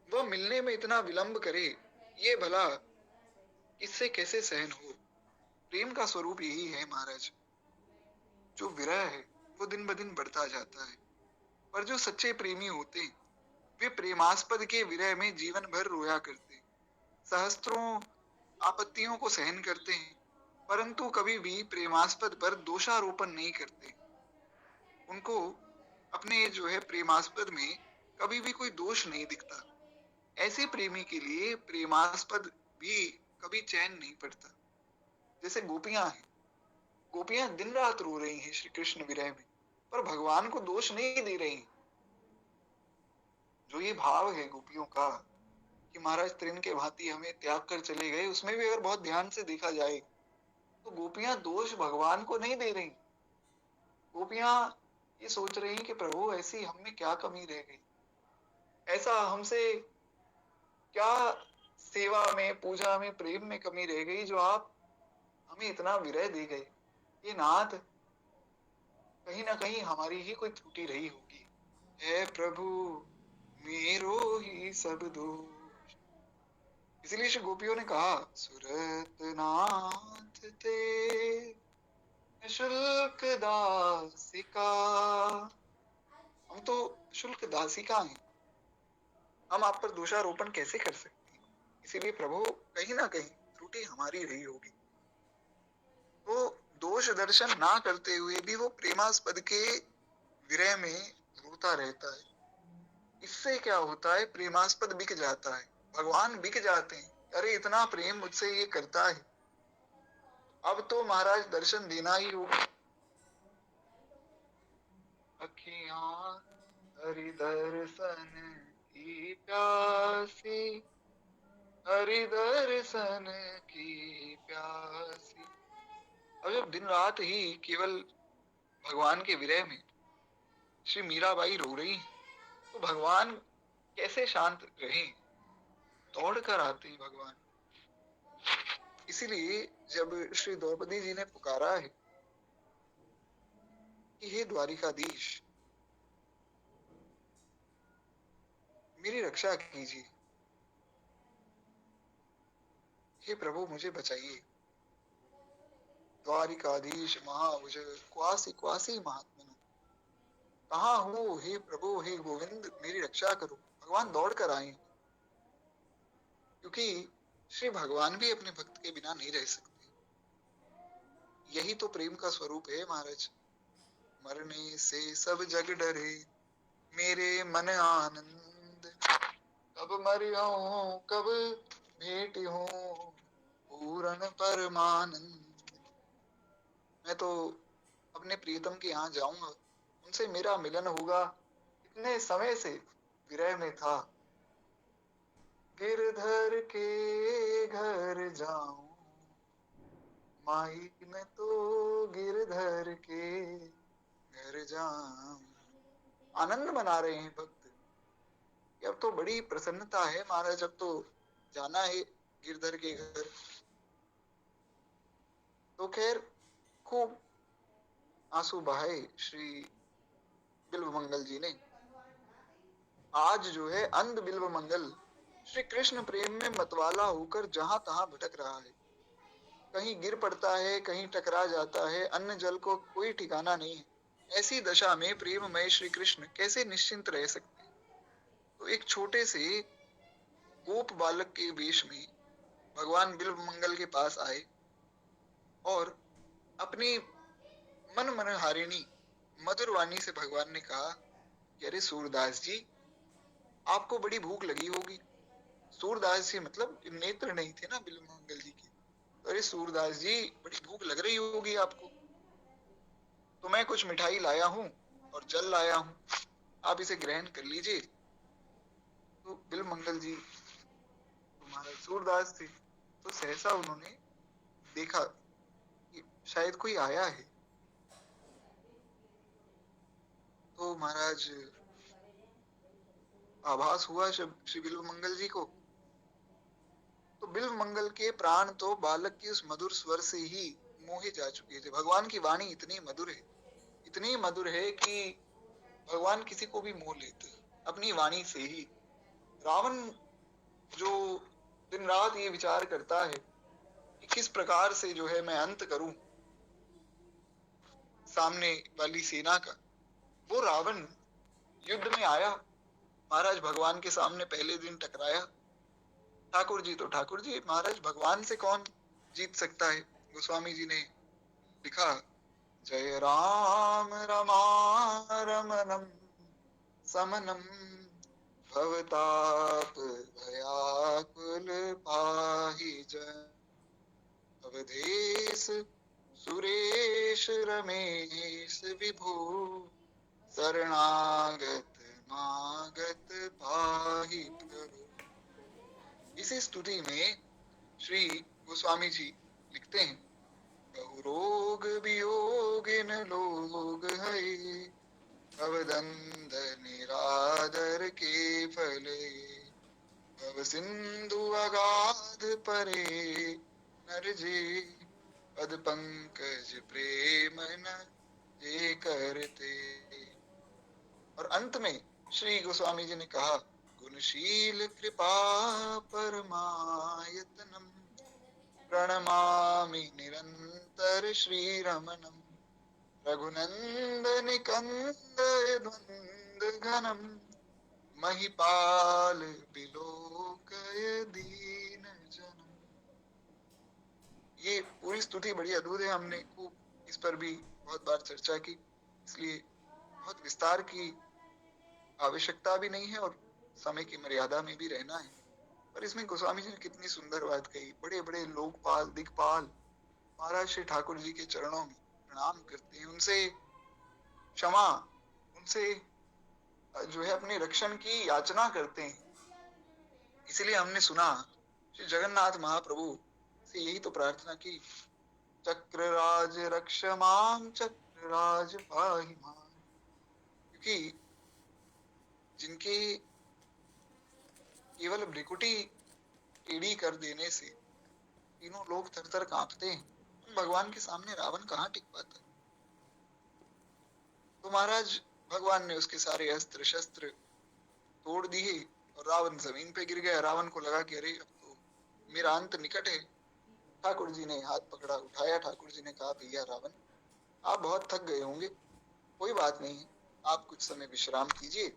वह मिलने में इतना विलंब करे, ये भला इससे कैसे सहन हो। प्रेम का स्वरूप यही है महाराज। जो विरह है वो दिन ब दिन बढ़ता जाता है, पर जो सच्चे प्रेमी होते हैं वे प्रेमास्पद के विरह में जीवन भर रोया करते हैं, सहस्त्रों आपत्तियों को सहन करते हैं, परंतु कभी भी प्रेमास्पद पर दोषारोपण नहीं करते। उनको अपने जो है प्रेमास्पद में कभी भी कोई दोष नहीं दिखता। ऐसे प्रेमी के लिए प्रेमास्पद भी कभी चैन नहीं पड़ता। जैसे गोपियां हैं, गोपियां दिन रात रो रही हैं श्री कृष्ण विरह में, पर भगवान को दोष नहीं दे रही। जो ये भाव है गोपियों का कि महाराज तृण के भांति हमें त्याग कर चले गए, उसमें भी अगर बहुत ध्यान से देखा जाए तो गोपियां दोष भगवान को नहीं दे रही। गोपियां ये सोच रही कि प्रभु ऐसी हम में क्या कमी रह गई, ऐसा हमसे क्या सेवा में, पूजा में, प्रेम में कमी रह गई जो आप हमें इतना विरह दे गए। ये नाथ कहीं ना कहीं हमारी ही कोई त्रुटि रही होगी। हे प्रभु मेरो ही सब दोष। इसलिए श्री गोपियों ने कहा, सुरत नाथ ते शुल्क दासिका। हम तो शुल्क दासिका हैं, हम आप पर दोषारोपण कैसे कर सकते हैं। इसीलिए प्रभु कहीं ना कहीं त्रुटि हमारी रही होगी। तो दोष दर्शन ना करते हुए भी वो प्रेमास्पद के विरह में रोता रहता है। इससे क्या होता है, प्रेमास्पद बिक जाता है, भगवान बिक जाते हैं। अरे इतना प्रेम मुझसे ये करता है, अब तो महाराज दर्शन देना ही होगा। अखियां हरि दर्शन की प्यासी, हरि दर्शन की प्यासी। अब जब दिन रात ही केवल भगवान के विरह में श्री मीराबाई रो रही, तो भगवान कैसे शांत रहे, दौड़ कर आते हैं भगवान। इसीलिए जब श्री द्रौपदी जी ने पुकारा है कि हे द्वारिकाधीश मेरी रक्षा कीजिए, हे प्रभु मुझे बचाइए। द्वारिकाधीश महाभुज क्वासी क्वासी महात्मन, कहाँ हो हे प्रभु, हे गोविंद मेरी रक्षा करो। भगवान दौड़ कर आए, क्योंकि श्री भगवान भी अपने भक्त के बिना नहीं रह सकते। यही तो प्रेम का स्वरूप है महाराज। मरने से सब जग डरे मेरे मन आनंद, कब मरियो कब भेंट हो पूर्ण परमानंद। मैं तो अपने प्रियतम के यहाँ जाऊंगा, उनसे मेरा मिलन होगा। इतने समय से विरह में था, गिरधर के घर जाऊं माई, मैं तो गिरधर के घर जाऊं। आनंद मना रहे हैं भक्त। अब तो बड़ी प्रसन्नता है महाराज, अब तो जाना है गिरधर के घर। तो खैर खूब आंसू बहाए श्री बिल्व मंगल जी ने। आज जो है अंध बिल्व मंगल श्री कृष्ण प्रेम में मतवाला होकर जहां तहां भटक रहा है। कहीं गिर पड़ता है, कहीं टकरा जाता है, अन्न जल को कोई ठिकाना नहीं है। ऐसी दशा में प्रेममय श्री कृष्ण कैसे निश्चिंत रह सकते हैं। तो एक छोटे से गोप बालक के वेश में भगवान बिल्व मंगल के पास आए और अपनी मन मनहारिणी मधुर वाणी से भगवान ने कहा कि अरे सूरदास जी, आपको बड़ी भूख लगी होगी। सूरदास जी मतलब नेत्र नहीं थे ना बिल्व मंगल जी के। तो अरे सूरदास जी, बड़ी भूख लग रही होगी आपको, तो मैं कुछ मिठाई लाया हूँ और जल लाया हूँ, आप इसे ग्रहण कर लीजिए। तो बिल्व मंगल जी महाराज सूरदास थे, तो सहसा उन्होंने देखा कि शायद कोई आया है। तो महाराज आभास हुआ श्री बिल्व मंगल जी को, तो बिल्व मंगल के प्राण तो बालक की उस मधुर स्वर से ही मोहे जा चुके थे। भगवान की वाणी इतनी मधुर है, इतनी मधुर है कि भगवान किसी को भी मोह लेते हैं अपनी वाणी से ही। रावण जो दिन रात ये विचार करता है कि किस प्रकार से जो है मैं अंत करूं सामने वाली सेना का, वो रावण युद्ध में आया, महाराज भगवान के सामने पहले दिन टकराया। ठाकुर जी तो ठाकुर जी, महाराज भगवान से कौन जीत सकता है। गोस्वामी जी ने लिखा, जय राम रमारमणम समनम भवताप भयाकुल पाहि जन अवधेश सुरेश रमेश विभु शरणागत मागत पाहि प्रभु। इसी स्तुति में श्री गोस्वामी जी लिखते हैं, बहु रोग वियोगिन लोग है अवदंद निरादर के फले भव सिंधु अगाध परे नर जे पद पंकज प्रेम न जे करते। और अंत में श्री गोस्वामी जी ने कहा, गुणशील कृपा परमायतनम प्रणमामि निरंतर श्री रमणम रघुनंदन कंदय द्वंद घनम महिपाल बिलोकय दीन जनम। ये पूरी स्तुति बड़ी अद्भुत है, हमने खूब इस पर भी बहुत बार चर्चा की, इसलिए बहुत विस्तार की आवश्यकता भी नहीं है और समय की मर्यादा में भी रहना है। पर इसमें गोस्वामी जी ने कितनी सुंदर बात कही। बड़े बड़े लोकपाल दिक्पाल महाराज श्री ठाकुर जी के चरणों में प्रणाम करते हैं, उनसे क्षमा, उनसे जो है अपने रक्षण की याचना करते हैं। इसलिए हमने सुना श्री जगन्नाथ महाप्रभु से यही तो प्रार्थना की, चक्रराज रक्ष मां चक्रराज पाहि मां। क्योंकि जिनके केवल भ्रिकुटी टेढ़ी कर देने से तीनों लोग थर-थर कांपते हैं, भगवान के सामने रावण कहाँ टिक पाता। तो महाराज भगवान ने उसके सारे अस्त्र शस्त्र तोड़ दिए और रावण जमीन पे गिर गया। रावण को लगा कि अरे अब तो मेरा अंत निकट है। ठाकुर जी ने हाथ पकड़ा, उठाया। ठाकुर जी ने कहा, भैया रावण, आप बहुत थक गए होंगे, कोई बात नहीं, आप कुछ समय विश्राम कीजिए,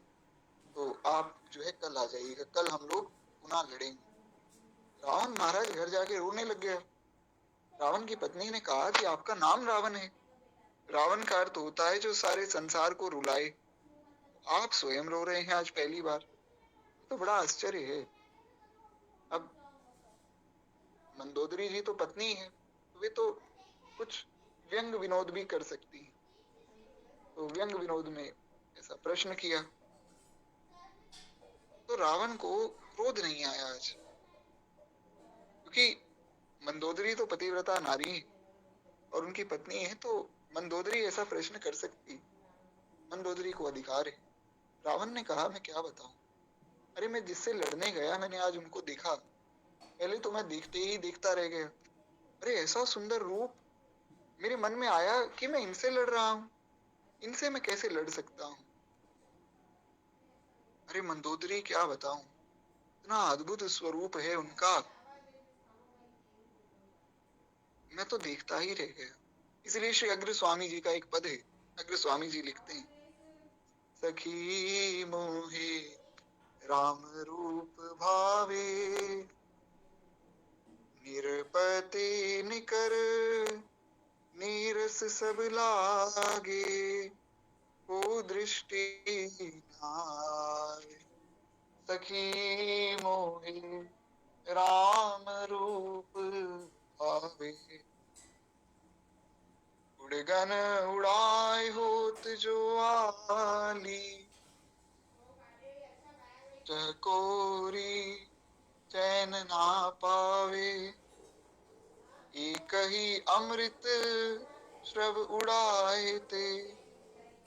तो आप जो है कल आ जाइएगा, कल हम लोग पुनः लड़ेंगे। रावण महाराज घर जाके रोने लग गया। रावण की पत्नी ने कहा कि आपका नाम रावण है, रावण का अर्थ होता है जो सारे संसार को रुलाए, आप स्वयं रो रहे हैं आज पहली बार, तो बड़ा आश्चर्य है। अब मंदोदरी जी तो पत्नी है, वे तो कुछ व्यंग विनोद भी कर सकती है, तो व्यंग विनोद में ऐसा प्रश्न किया तो रावण को क्रोध नहीं आया आज, क्योंकि मंदोदरी तो पतिव्रता नारी है और उनकी पत्नी है, तो मंदोदरी ऐसा प्रश्न कर सकती, मंदोदरी को अधिकार है। रावण ने कहा, मैं क्या बताऊं, अरे मैं जिससे लड़ने गया मैंने आज उनको देखा, पहले तो मैं देखते ही देखता रह गया, अरे ऐसा सुंदर रूप मेरे मन में आया कि मैं इनसे लड़ रहा हूं, इनसे मैं कैसे लड़ सकता हूं। अरे मंदोदरी क्या बताऊं, इतना अद्भुत स्वरूप है उनका, मैं तो देखता ही रह गया। इसलिए श्री अग्र स्वामी जी का एक पद है, अग्र स्वामी जी लिखते हैं, सखी मोहे राम रूप भावे निरपति निकर नीरस सब लागे को दृष्टि नावे। सखी मोहे राम रूप भावे उड़गन उड़ाए होत जो आली चकोरी चैन ना पावे एक ही अमृत श्रव उड़ाए ते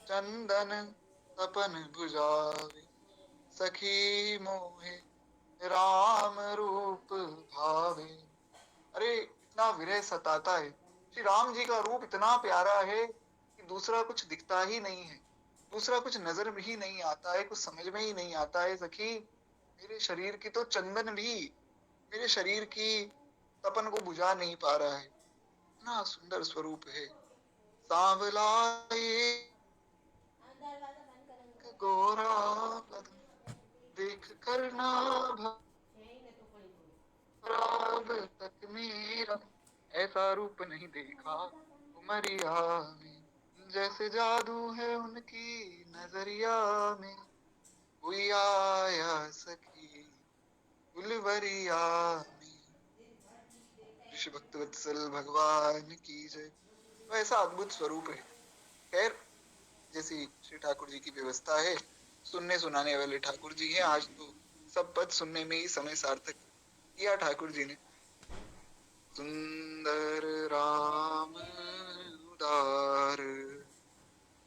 चंदन तपन भुजावे। सखी मोहे राम रूप भावे। अरे इतना विरह सताता है, श्री राम जी का रूप इतना प्यारा है कि दूसरा कुछ दिखता ही नहीं है, दूसरा कुछ नजर में ही नहीं आता है, कुछ समझ में ही नहीं आता है। सखी मेरे शरीर की तो चंदन भी मेरे शरीर की तपन को बुझा नहीं पा रहा है। इतना सुंदर स्वरूप है। सांवला एक गोरा बदन देख कर ना भराग तक मेरा, ऐसा रूप नहीं देखा उमरिया में। जैसे जादू है उनकी नजरिया में, कोई आया सखी गुलवरिया में। ऋषि भक्त वत्सल भगवान की जय। तो ऐसा अद्भुत स्वरूप है। खैर, जैसी श्री ठाकुर जी की व्यवस्था है, सुनने सुनाने वाले ठाकुर जी हैं। आज तो सब पद सुनने में ही समय सार्थक किया ठाकुर जी ने। सुंदर राम उदार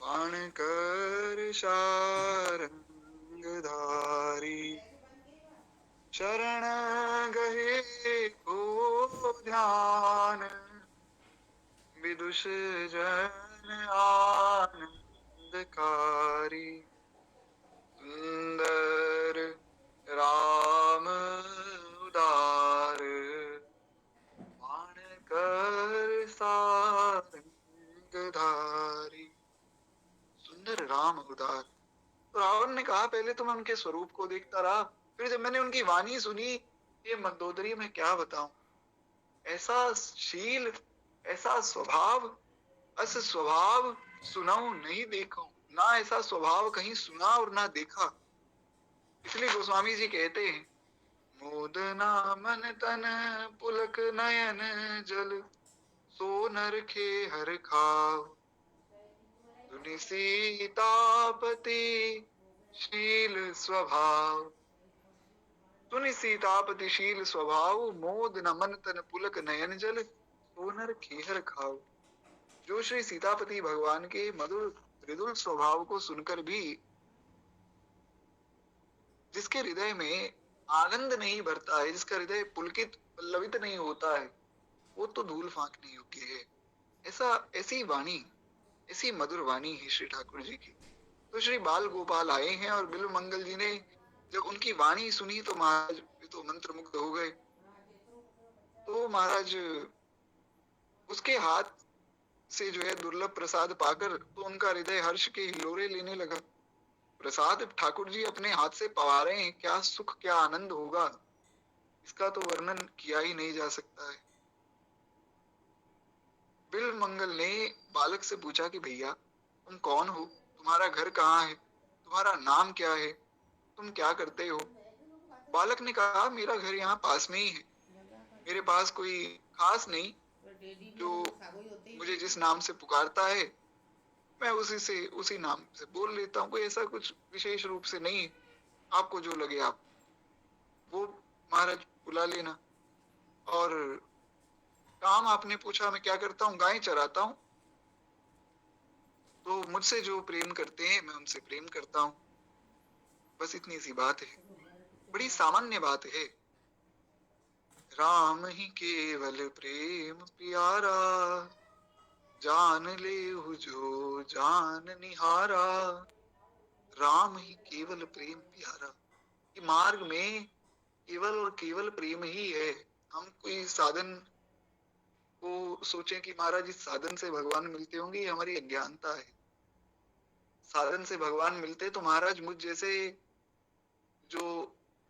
बाण कर शारंग धारी, शरण गए को ध्यान विदुष जन आनंदकारी। सुंदर राम उदार बाण कर सारंग धारी। सुंदर राम उदार। तो रावण ने कहा पहले तो मैं उनके स्वरूप को देखता रहा, फिर जब मैंने उनकी वाणी सुनी, ये मंदोदरी मैं क्या बताऊं। ऐसा शील, ऐसा स्वभाव, अस स्वभाव सुनाऊं नहीं देखो, ना ऐसा स्वभाव कहीं सुना और ना देखा। इसलिए गोस्वामी जी कहते हैं, मोदना मन तन पुलक नयन जल, सो नर खे हर खाव। सुनि सीतापति शील स्वभाव, सुनि सीतापति शील स्वभाव, मोद न मन तन पुलक नयन जल, सो नर खेहर खाव। जो श्री सीतापति भगवान के मधुर मृदुल स्वभाव को सुनकर भी जिसके हृदय में आनंद नहीं भरता है, जिसका हृदय पुलकित पल्लवित नहीं होता है, वो तो धूल फांकने योग्य है। ऐसी वाणी, ऐसी मधुर वाणी है श्री ठाकुर जी की। तो श्री बाल गोपाल आए हैं और बिल्व मंगल जी ने जब उनकी वाणी सुनी तो महाराज तो मंत्र मुग्ध हो गए। तो महाराज उसके हाथ से जो है दुर्लभ प्रसाद पाकर तो उनका हृदय हर्ष के हिलोरे लेने लगा। प्रसाद ठाकुर जी अपने हाथ से पवा रहे हैं, क्या सुख क्या आनंद होगा, इसका तो वर्णन किया ही नहीं जा सकता है। बिल्व मंगल ने बालक से पूछा कि भैया तुम कौन हो, तुम्हारा घर कहाँ है, तुम्हारा नाम क्या है, तुम क्या करते हो। बालक ने कहा मेरा घर यहाँ पास में ही है, मेरे पास कोई खास नहीं, जो मुझे जिस नाम से पुकारता है मैं उसी नाम से बोल लेता हूँ, कोई ऐसा कुछ विशेष रूप से नहीं है, आपको जो लगे आप वो महाराज बुला लेना। और काम आपने पूछा मैं क्या करता हूँ, गाय चराता हूँ। तो मुझसे जो प्रेम करते हैं मैं उनसे प्रेम करता हूँ, बस इतनी सी बात है, बड़ी सामान्य बात है। राम ही केवल प्रेम प्यारा, जान ले जो जान निहारा। राम ही केवल प्रेम प्यारा। कि मार्ग में केवल और केवल प्रेम ही है। हम कोई साधन को सोचें कि महाराज इस साधन से भगवान मिलते होंगे, ये हमारी अज्ञानता है। साधन से भगवान मिलते तो महाराज मुझ जैसे जो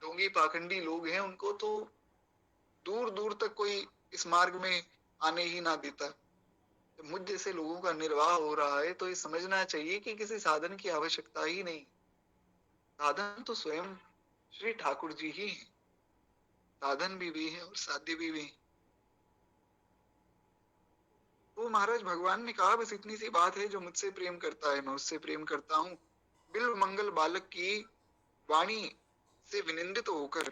ढोंगी पाखंडी लोग हैं उनको तो दूर दूर तक कोई इस मार्ग में आने ही ना देता। तो मुझ जैसे लोगों का निर्वाह हो रहा है तो ये समझना चाहिए कि किसी साधन की आवश्यकता ही नहीं। साधन तो स्वयं श्री ठाकुर जी ही हैं। साधन भी वे हैं और साध्य भी वे हैं। तो महाराज भगवान ने कहा बस इतनी सी बात है, जो मुझसे प्रेम करता है मैं उससे प्रेम करता हूँ। बिल्व मंगल बालक की वाणी से विनिंदित होकर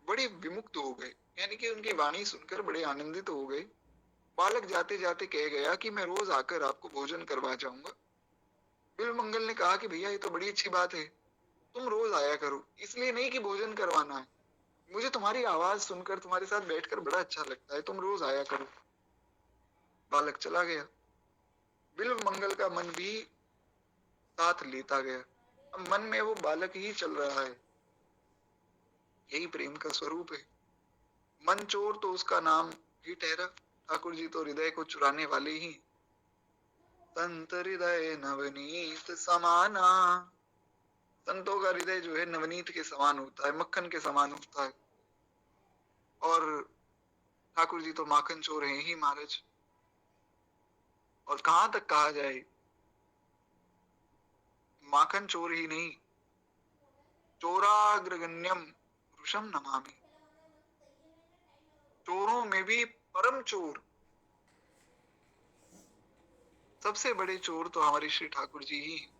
बड़े विमुक्त हो गए, यानी कि उनकी वाणी सुनकर बड़े आनंदित हो गए। बालक जाते जाते कह गया कि मैं रोज आकर आपको भोजन करवा जाऊंगा। बिल्व मंगल ने कहा कि भैया ये तो बड़ी अच्छी बात है, तुम रोज आया करो, इसलिए नहीं कि भोजन करवाना है, मुझे तुम्हारी आवाज सुनकर तुम्हारे साथ बैठकर बड़ा अच्छा लगता है, तुम रोज आया करो। बालक चला गया। बिल्व मंगल का मन भी साथ लेता गया। अब मन में वो बालक ही चल रहा है। यही प्रेम का स्वरूप है। मन चोर तो उसका नाम ही ठहरा। ठाकुर जी तो हृदय को चुराने वाले ही। संत हृदय नवनीत समाना। संतों का हृदय जो है नवनीत के समान होता है, मक्खन के समान होता है। और ठाकुर जी तो माखन चोर हैं ही महाराज। और कहां तक कहा जाए, माखन चोर ही नहीं, चोराग्रगण्यम पुरुषम नमामि। चोरों में भी परम चोर, सबसे बड़े चोर तो हमारे श्री ठाकुर जी ही हैं।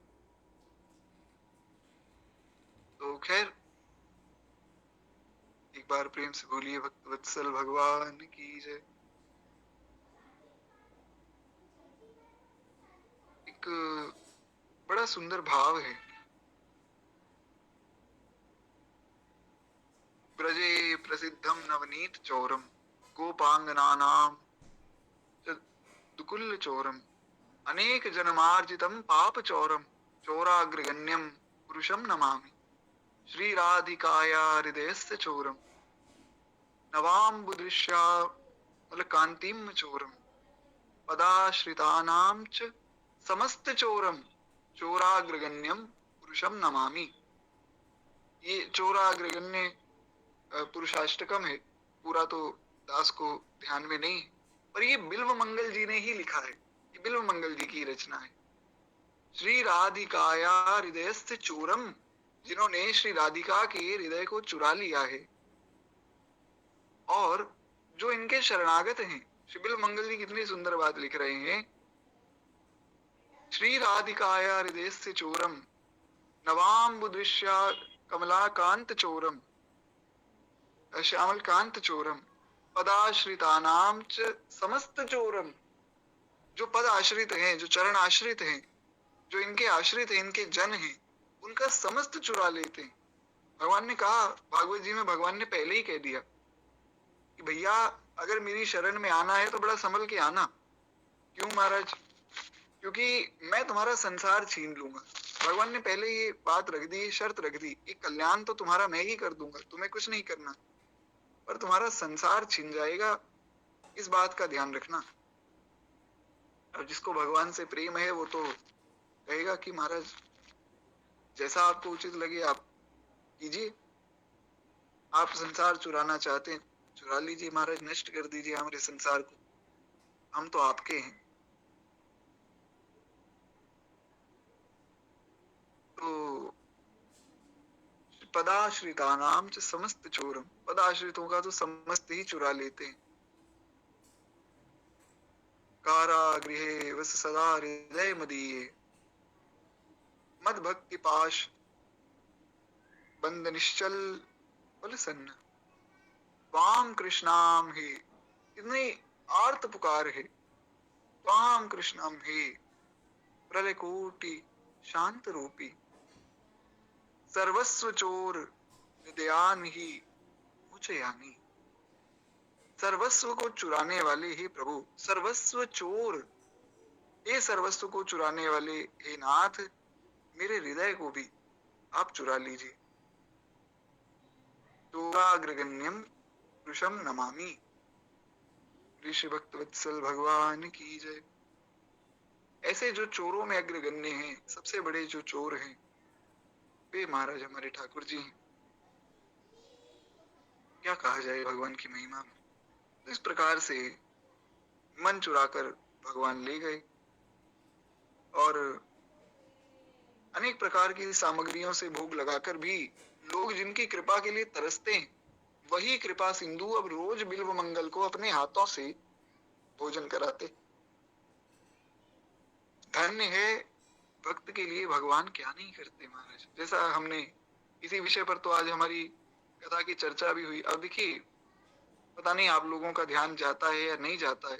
तो खैर, एक बार प्रेम से बोलिए भक्त वत्सल भगवान की जय। एक बड़ा सुंदर भाव है। ब्रजे प्रसिद्धम नवनीत चौरम गोपांगनानाम च दुकुल चौरम अनेक जन्मार्जितम पाप चौरम चौराग्रगण्यम पुरुषम नमामि। श्री राधिकाया हृदयस्य चोरम नवाम्बुदृश्या कांतिम चोरम पदाश्रितानां च समस्त चोरम चोराग्रगण्यम पुरुषम नमामि। ये चोराग्रगण्य पुरुषाष्टकम है। पूरा तो दास को ध्यान में नहीं, पर ये बिल्व मंगल जी ने ही लिखा है। ये बिल्व मंगल जी की रचना है। श्री राधिकाया हृदयस्य चोरम, जिन्होंने श्री राधिका के हृदय को चुरा लिया है। और जो इनके शरणागत हैं, श्री बिल्व मंगल जी कितनी सुंदर बात लिख रहे हैं। श्री राधिकाया हृदयस्य चोरम नवाम्बुदृश्या कमलाकांत चोरम श्यामल कांत चोरम पदाश्रितानाम च समस्त चोरम। जो पद आश्रित हैं, जो चरण आश्रित हैं, जो इनके आश्रित हैं, इनके जन हैं, उनका समस्त चुरा लेते हैं। भगवान ने कहा, भागवत जी में भगवान ने पहले ही कह दिया कि भैया अगर मेरी शरण में आना है तो बड़ा संभल के आना। क्यों महाराज? क्योंकि मैं तुम्हारा संसार छीन लूंगा। भगवान ने पहले ये बात रख दी, शर्त रख दी कि कल्याण तो तुम्हारा मैं ही कर दूंगा, तुम्हें कुछ नहीं करना, पर तुम्हारा संसार छिन जाएगा, इस बात का ध्यान रखना। और जिसको भगवान से प्रेम है वो तो कहेगा कि महाराज जैसा आपको उचित लगे आप कीजिए। आप संसार चुराना चाहते हैं, चुरा लीजिए महाराज, नष्ट कर दीजिए हमारे संसार को, हम तो आपके हैं। तो पदाश्रितानाम च समस्त चोरम, पदाश्रितों का तो समस्त ही चुरा लेते हैं। कारागृहे वस सदा हृदय मदीये मद भक्ति पाश बंद निश्चल बलसन्न त्वाम कृष्णाम हे। इतनी आर्त पुकार है, त्वाम कृष्णाम हे प्रलय कोटि शांत रूपी सर्वस्व चोर निदयान ही मुचयामी। सर्वस्व को चुराने वाले हे प्रभु, सर्वस्व चोर, हे सर्वस्व को चुराने वाले हे नाथ, मेरे हृदय को भी आप चुरा लीजिए। चोराग्रगण्यम पुरुषम नमामि। ऋषि भक्त वत्सल भगवान की जय। ऐसे जो चोरों में अग्रगण्य हैं, सबसे बड़े जो चोर हैं, वे महाराज हमारे ठाकुर जी हैं। क्या कहा जाए भगवान की महिमा में। तो इस प्रकार से मन चुराकर भगवान ले गए और अनेक प्रकार की सामग्रियों से भोग लगाकर भी लोग जिनकी कृपा के लिए तरसते हैं, वही कृपा सिंधु अब रोज बिल्व मंगल को अपने हाथों से भोजन कराते। धन्य है भक्त के लिए भगवान क्या नहीं करते महाराज। जैसा हमने इसी विषय पर तो आज हमारी कथा की चर्चा भी हुई। अब देखिए, पता नहीं आप लोगों का ध्यान जाता है या नहीं जाता है,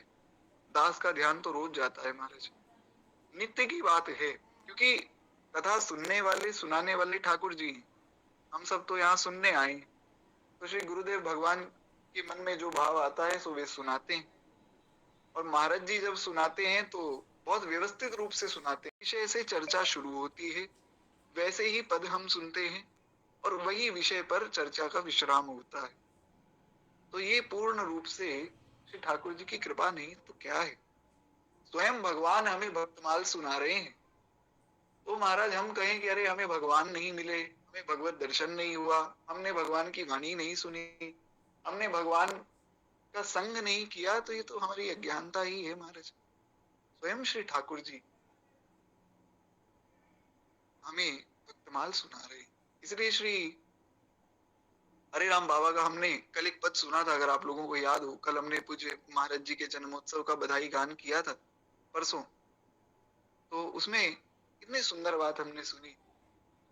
दास का ध्यान तो रोज जाता है महाराज, नित्य की बात है। क्योंकि कथा सुनने वाले सुनाने वाले ठाकुर जी हैं। हम सब तो यहाँ सुनने आए हैं। तो श्री गुरुदेव भगवान के मन में जो भाव आता है सो वे सुनाते हैं। और महाराज जी जब सुनाते हैं तो बहुत व्यवस्थित रूप से सुनाते हैं। विषय से चर्चा शुरू होती है, वैसे ही पद हम सुनते हैं और वही विषय पर चर्चा का विश्राम होता है। तो ये पूर्ण रूप से श्री ठाकुर जी की कृपा नहीं तो क्या है। स्वयं भगवान हमें भक्तमाल सुना रहे हैं। तो महाराज हम कहें कि अरे हमें भगवान नहीं मिले, हमें भगवत दर्शन नहीं हुआ, हमने भगवान की वाणी नहीं सुनी, हमने भगवान का संग नहीं किया, तो ये तो हमारी अज्ञानता ही है महाराज। स्वयं श्री ठाकुर जी हमें भक्तमाल सुना रहे। इसलिए श्री हरे राम बाबा का हमने कल एक पद सुना था, अगर आप लोगों को याद हो। कल हमने पूज्य महाराज जी के जन्मोत्सव का बधाई गान किया था परसों। तो उसमें कितनी सुंदर बात हमने सुनी।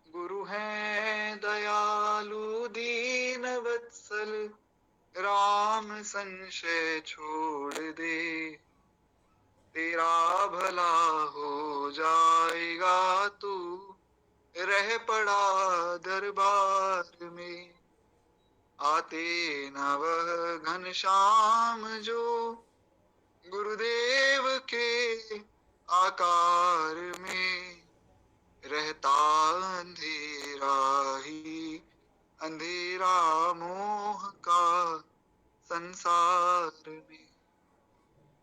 गुरु हैं दयालु दीन वत्सल, राम संशय छोड़ दे, तेरा भला हो जाएगा, तू रह पड़ा दरबार में। आते न वह घनश्याम जो गुरुदेव के आकार में, रहता अंधेरा ही अंधेरा मोह का संसार में।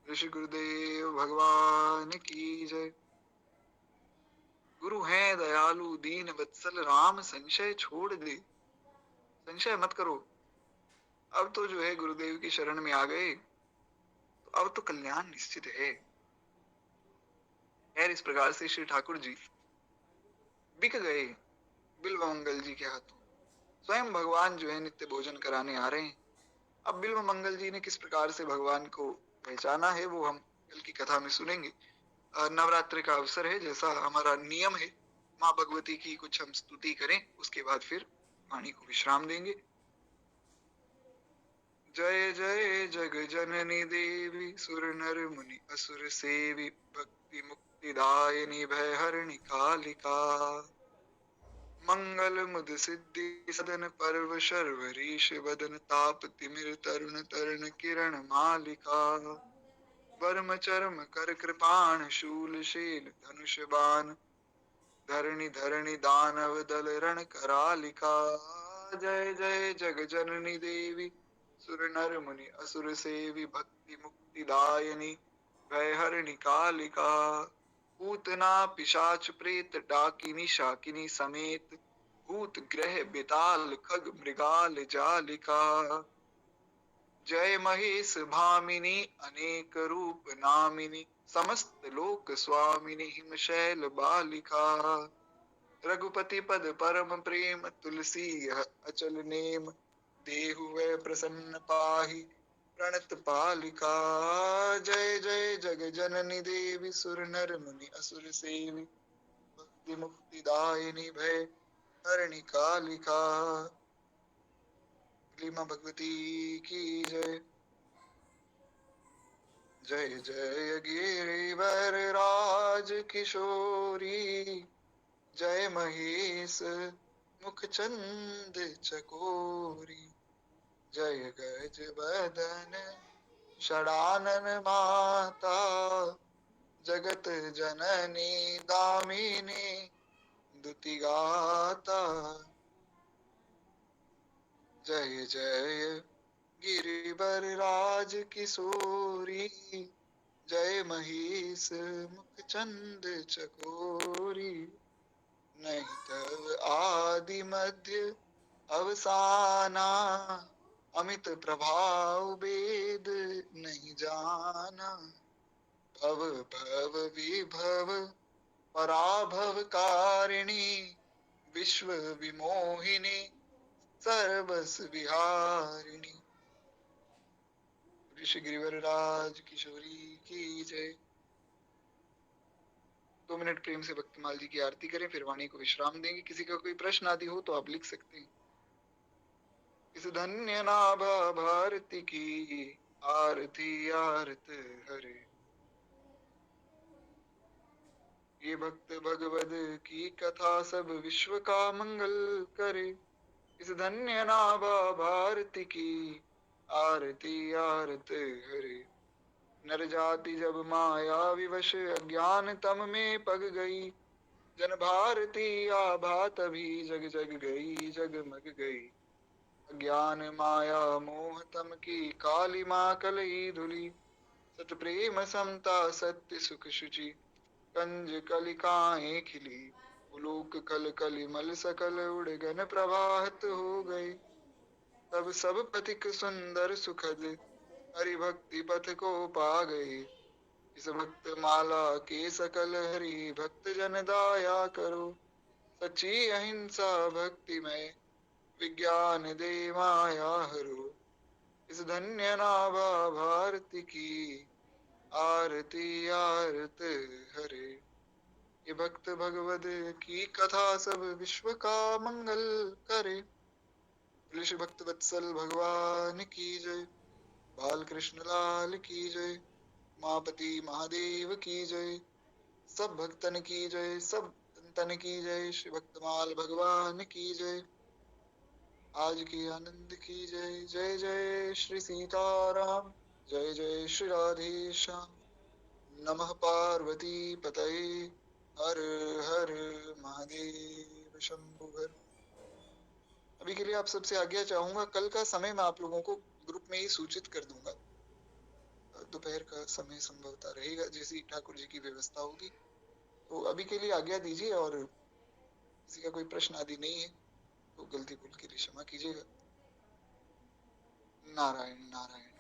ऋषि गुरुदेव भगवान की जय। गुरु हैं दयालु दीन वत्सल, राम संशय छोड़ दे। संशय मत करो, अब तो जो है गुरुदेव की शरण में आ गए तो अब तो कल्याण निश्चित है। खैर इस प्रकार से श्री ठाकुर जी बिक गए बिल्व मंगल जी के हाथों। स्वयं भगवान जो है नित्य भोजन कराने आ रहे हैं। अब बिल्व मंगल जी ने किस प्रकार से भगवान को पहचाना है वो हम कल की कथा में सुनेंगे। नवरात्रि का अवसर है, जैसा हमारा नियम है माँ भगवती की कुछ हम स्तुति करें, उसके बाद फिर वाणी को विश्राम देंगे। जय जय जग जननी देवी, सुर नर मुनि असुर सेवी, भक्ति मुक्तिदायिनी भय हरिणि कालिका। मंगल मुद सिद्धि सदन पर्व शर्वरीश वदन, ताप तिमिर तरुण तरण किरण मालिका। वर्म चर्म कर कृपाण शूल शैल धनुष बाण, धरणी धरणी दानव दल रण करालिका। जय जय जग जननी देवी, सुर नर मुनि असुर सेवी, भक्ति मुक्ति दायिनी भय हरिणि कालिका। पूतना पिशाच प्रेत डाकिनी शाकिनी समेत, भूत ग्रह बिताल खग मृगाल जालिका। जय महेश भामिनी अनेक रूप नामिनी, समस्त लोक स्वामिनी हिमशैल बालिका। रघुपति पद परम प्रेम, तुलसी अचल नेम, देहु वै प्रसन्न पाहि प्रणत पालिका। जय जय जग जननी देवी, सुर नर मुनि असुर सेवी, भक्ति मुक्ति दायिनी भय हरिणि कालिका। माँ भगवती की जय। जय जय गिरिवर राज किशोरी, जय महेश मुख चंद चकोरी। जय गज बदन षडानन माता, जगत जननी दामिनी दुति गाता। जय जय गिरिवर राज किशोरी, जय महेश मुख चंद चकोरी। नहीं तव आदि मध्य अवसाना, अमित प्रभाव वेद नहीं जाना। भव भव विभव पराभव कारिणी, विश्व विमोहिनी सर्वस विहारिणी। ऋषि गिरिवर राज किशोरी की जय। 2 मिनट प्रेम से भक्तमाल जी की आरती करें, फिर वाणी को विश्राम देंगे। किसी का कोई प्रश्न आदि हो तो आप लिख सकते हैं। इस धन्य नाभा भारती की आरती आरत हरे। ये भक्त भगवद की कथा सब विश्व का मंगल करे। इस धन्य नाभा भारती की आरती आरत हरे। नर जाति जब माया विवश अज्ञान तम में पग गई, जन भारती आभा तभी जग जग गई जगमग गई। अज्ञान माया मोह तम की काली माँ कलई धुली, सत प्रेम समता सत्य सुख शुचि कंज कलिकाएं खिली। उलोक कल कलि मल सकल उड़ गन प्रभात हो गए। तब सब पथिक सुंदर सुखद हरि भक्ति पथ को पा गए। इस भक्त माला के सकल हरि भक्त जन दाया करो। सच्ची अहिंसा भक्ति में विज्ञान दे माया हरो। इस धन्य नाभा भारती की आरती आरत हरे। ये भक्त भगवद की कथा सब विश्व का मंगल करे। कृष्ण भक्त वत्सल भगवान की जय। बाल कृष्ण लाल की जय। उमापति महादेव की जय। सब भक्तन की जय, सब संतन की जय। श्री भक्तमाल भगवान की जय। आज की आनंद की जय। जय जय श्री सीताराम, जय जय श्री राधे श्याम। नमः पार्वती पतये, हर हर महादेव शंभु हर। अभी के लिए आप सबसे आज्ञा चाहूंगा। कल का समय मैं आप लोगों को ग्रुप में ही सूचित कर दूंगा। दोपहर का समय संभवतः रहेगा, जैसी ठाकुर जी की व्यवस्था होगी। तो अभी के लिए आज्ञा दीजिए, और किसी का कोई प्रश्न आदि नहीं है तो गलती भूल के लिए क्षमा कीजिएगा। नारायण नारायण।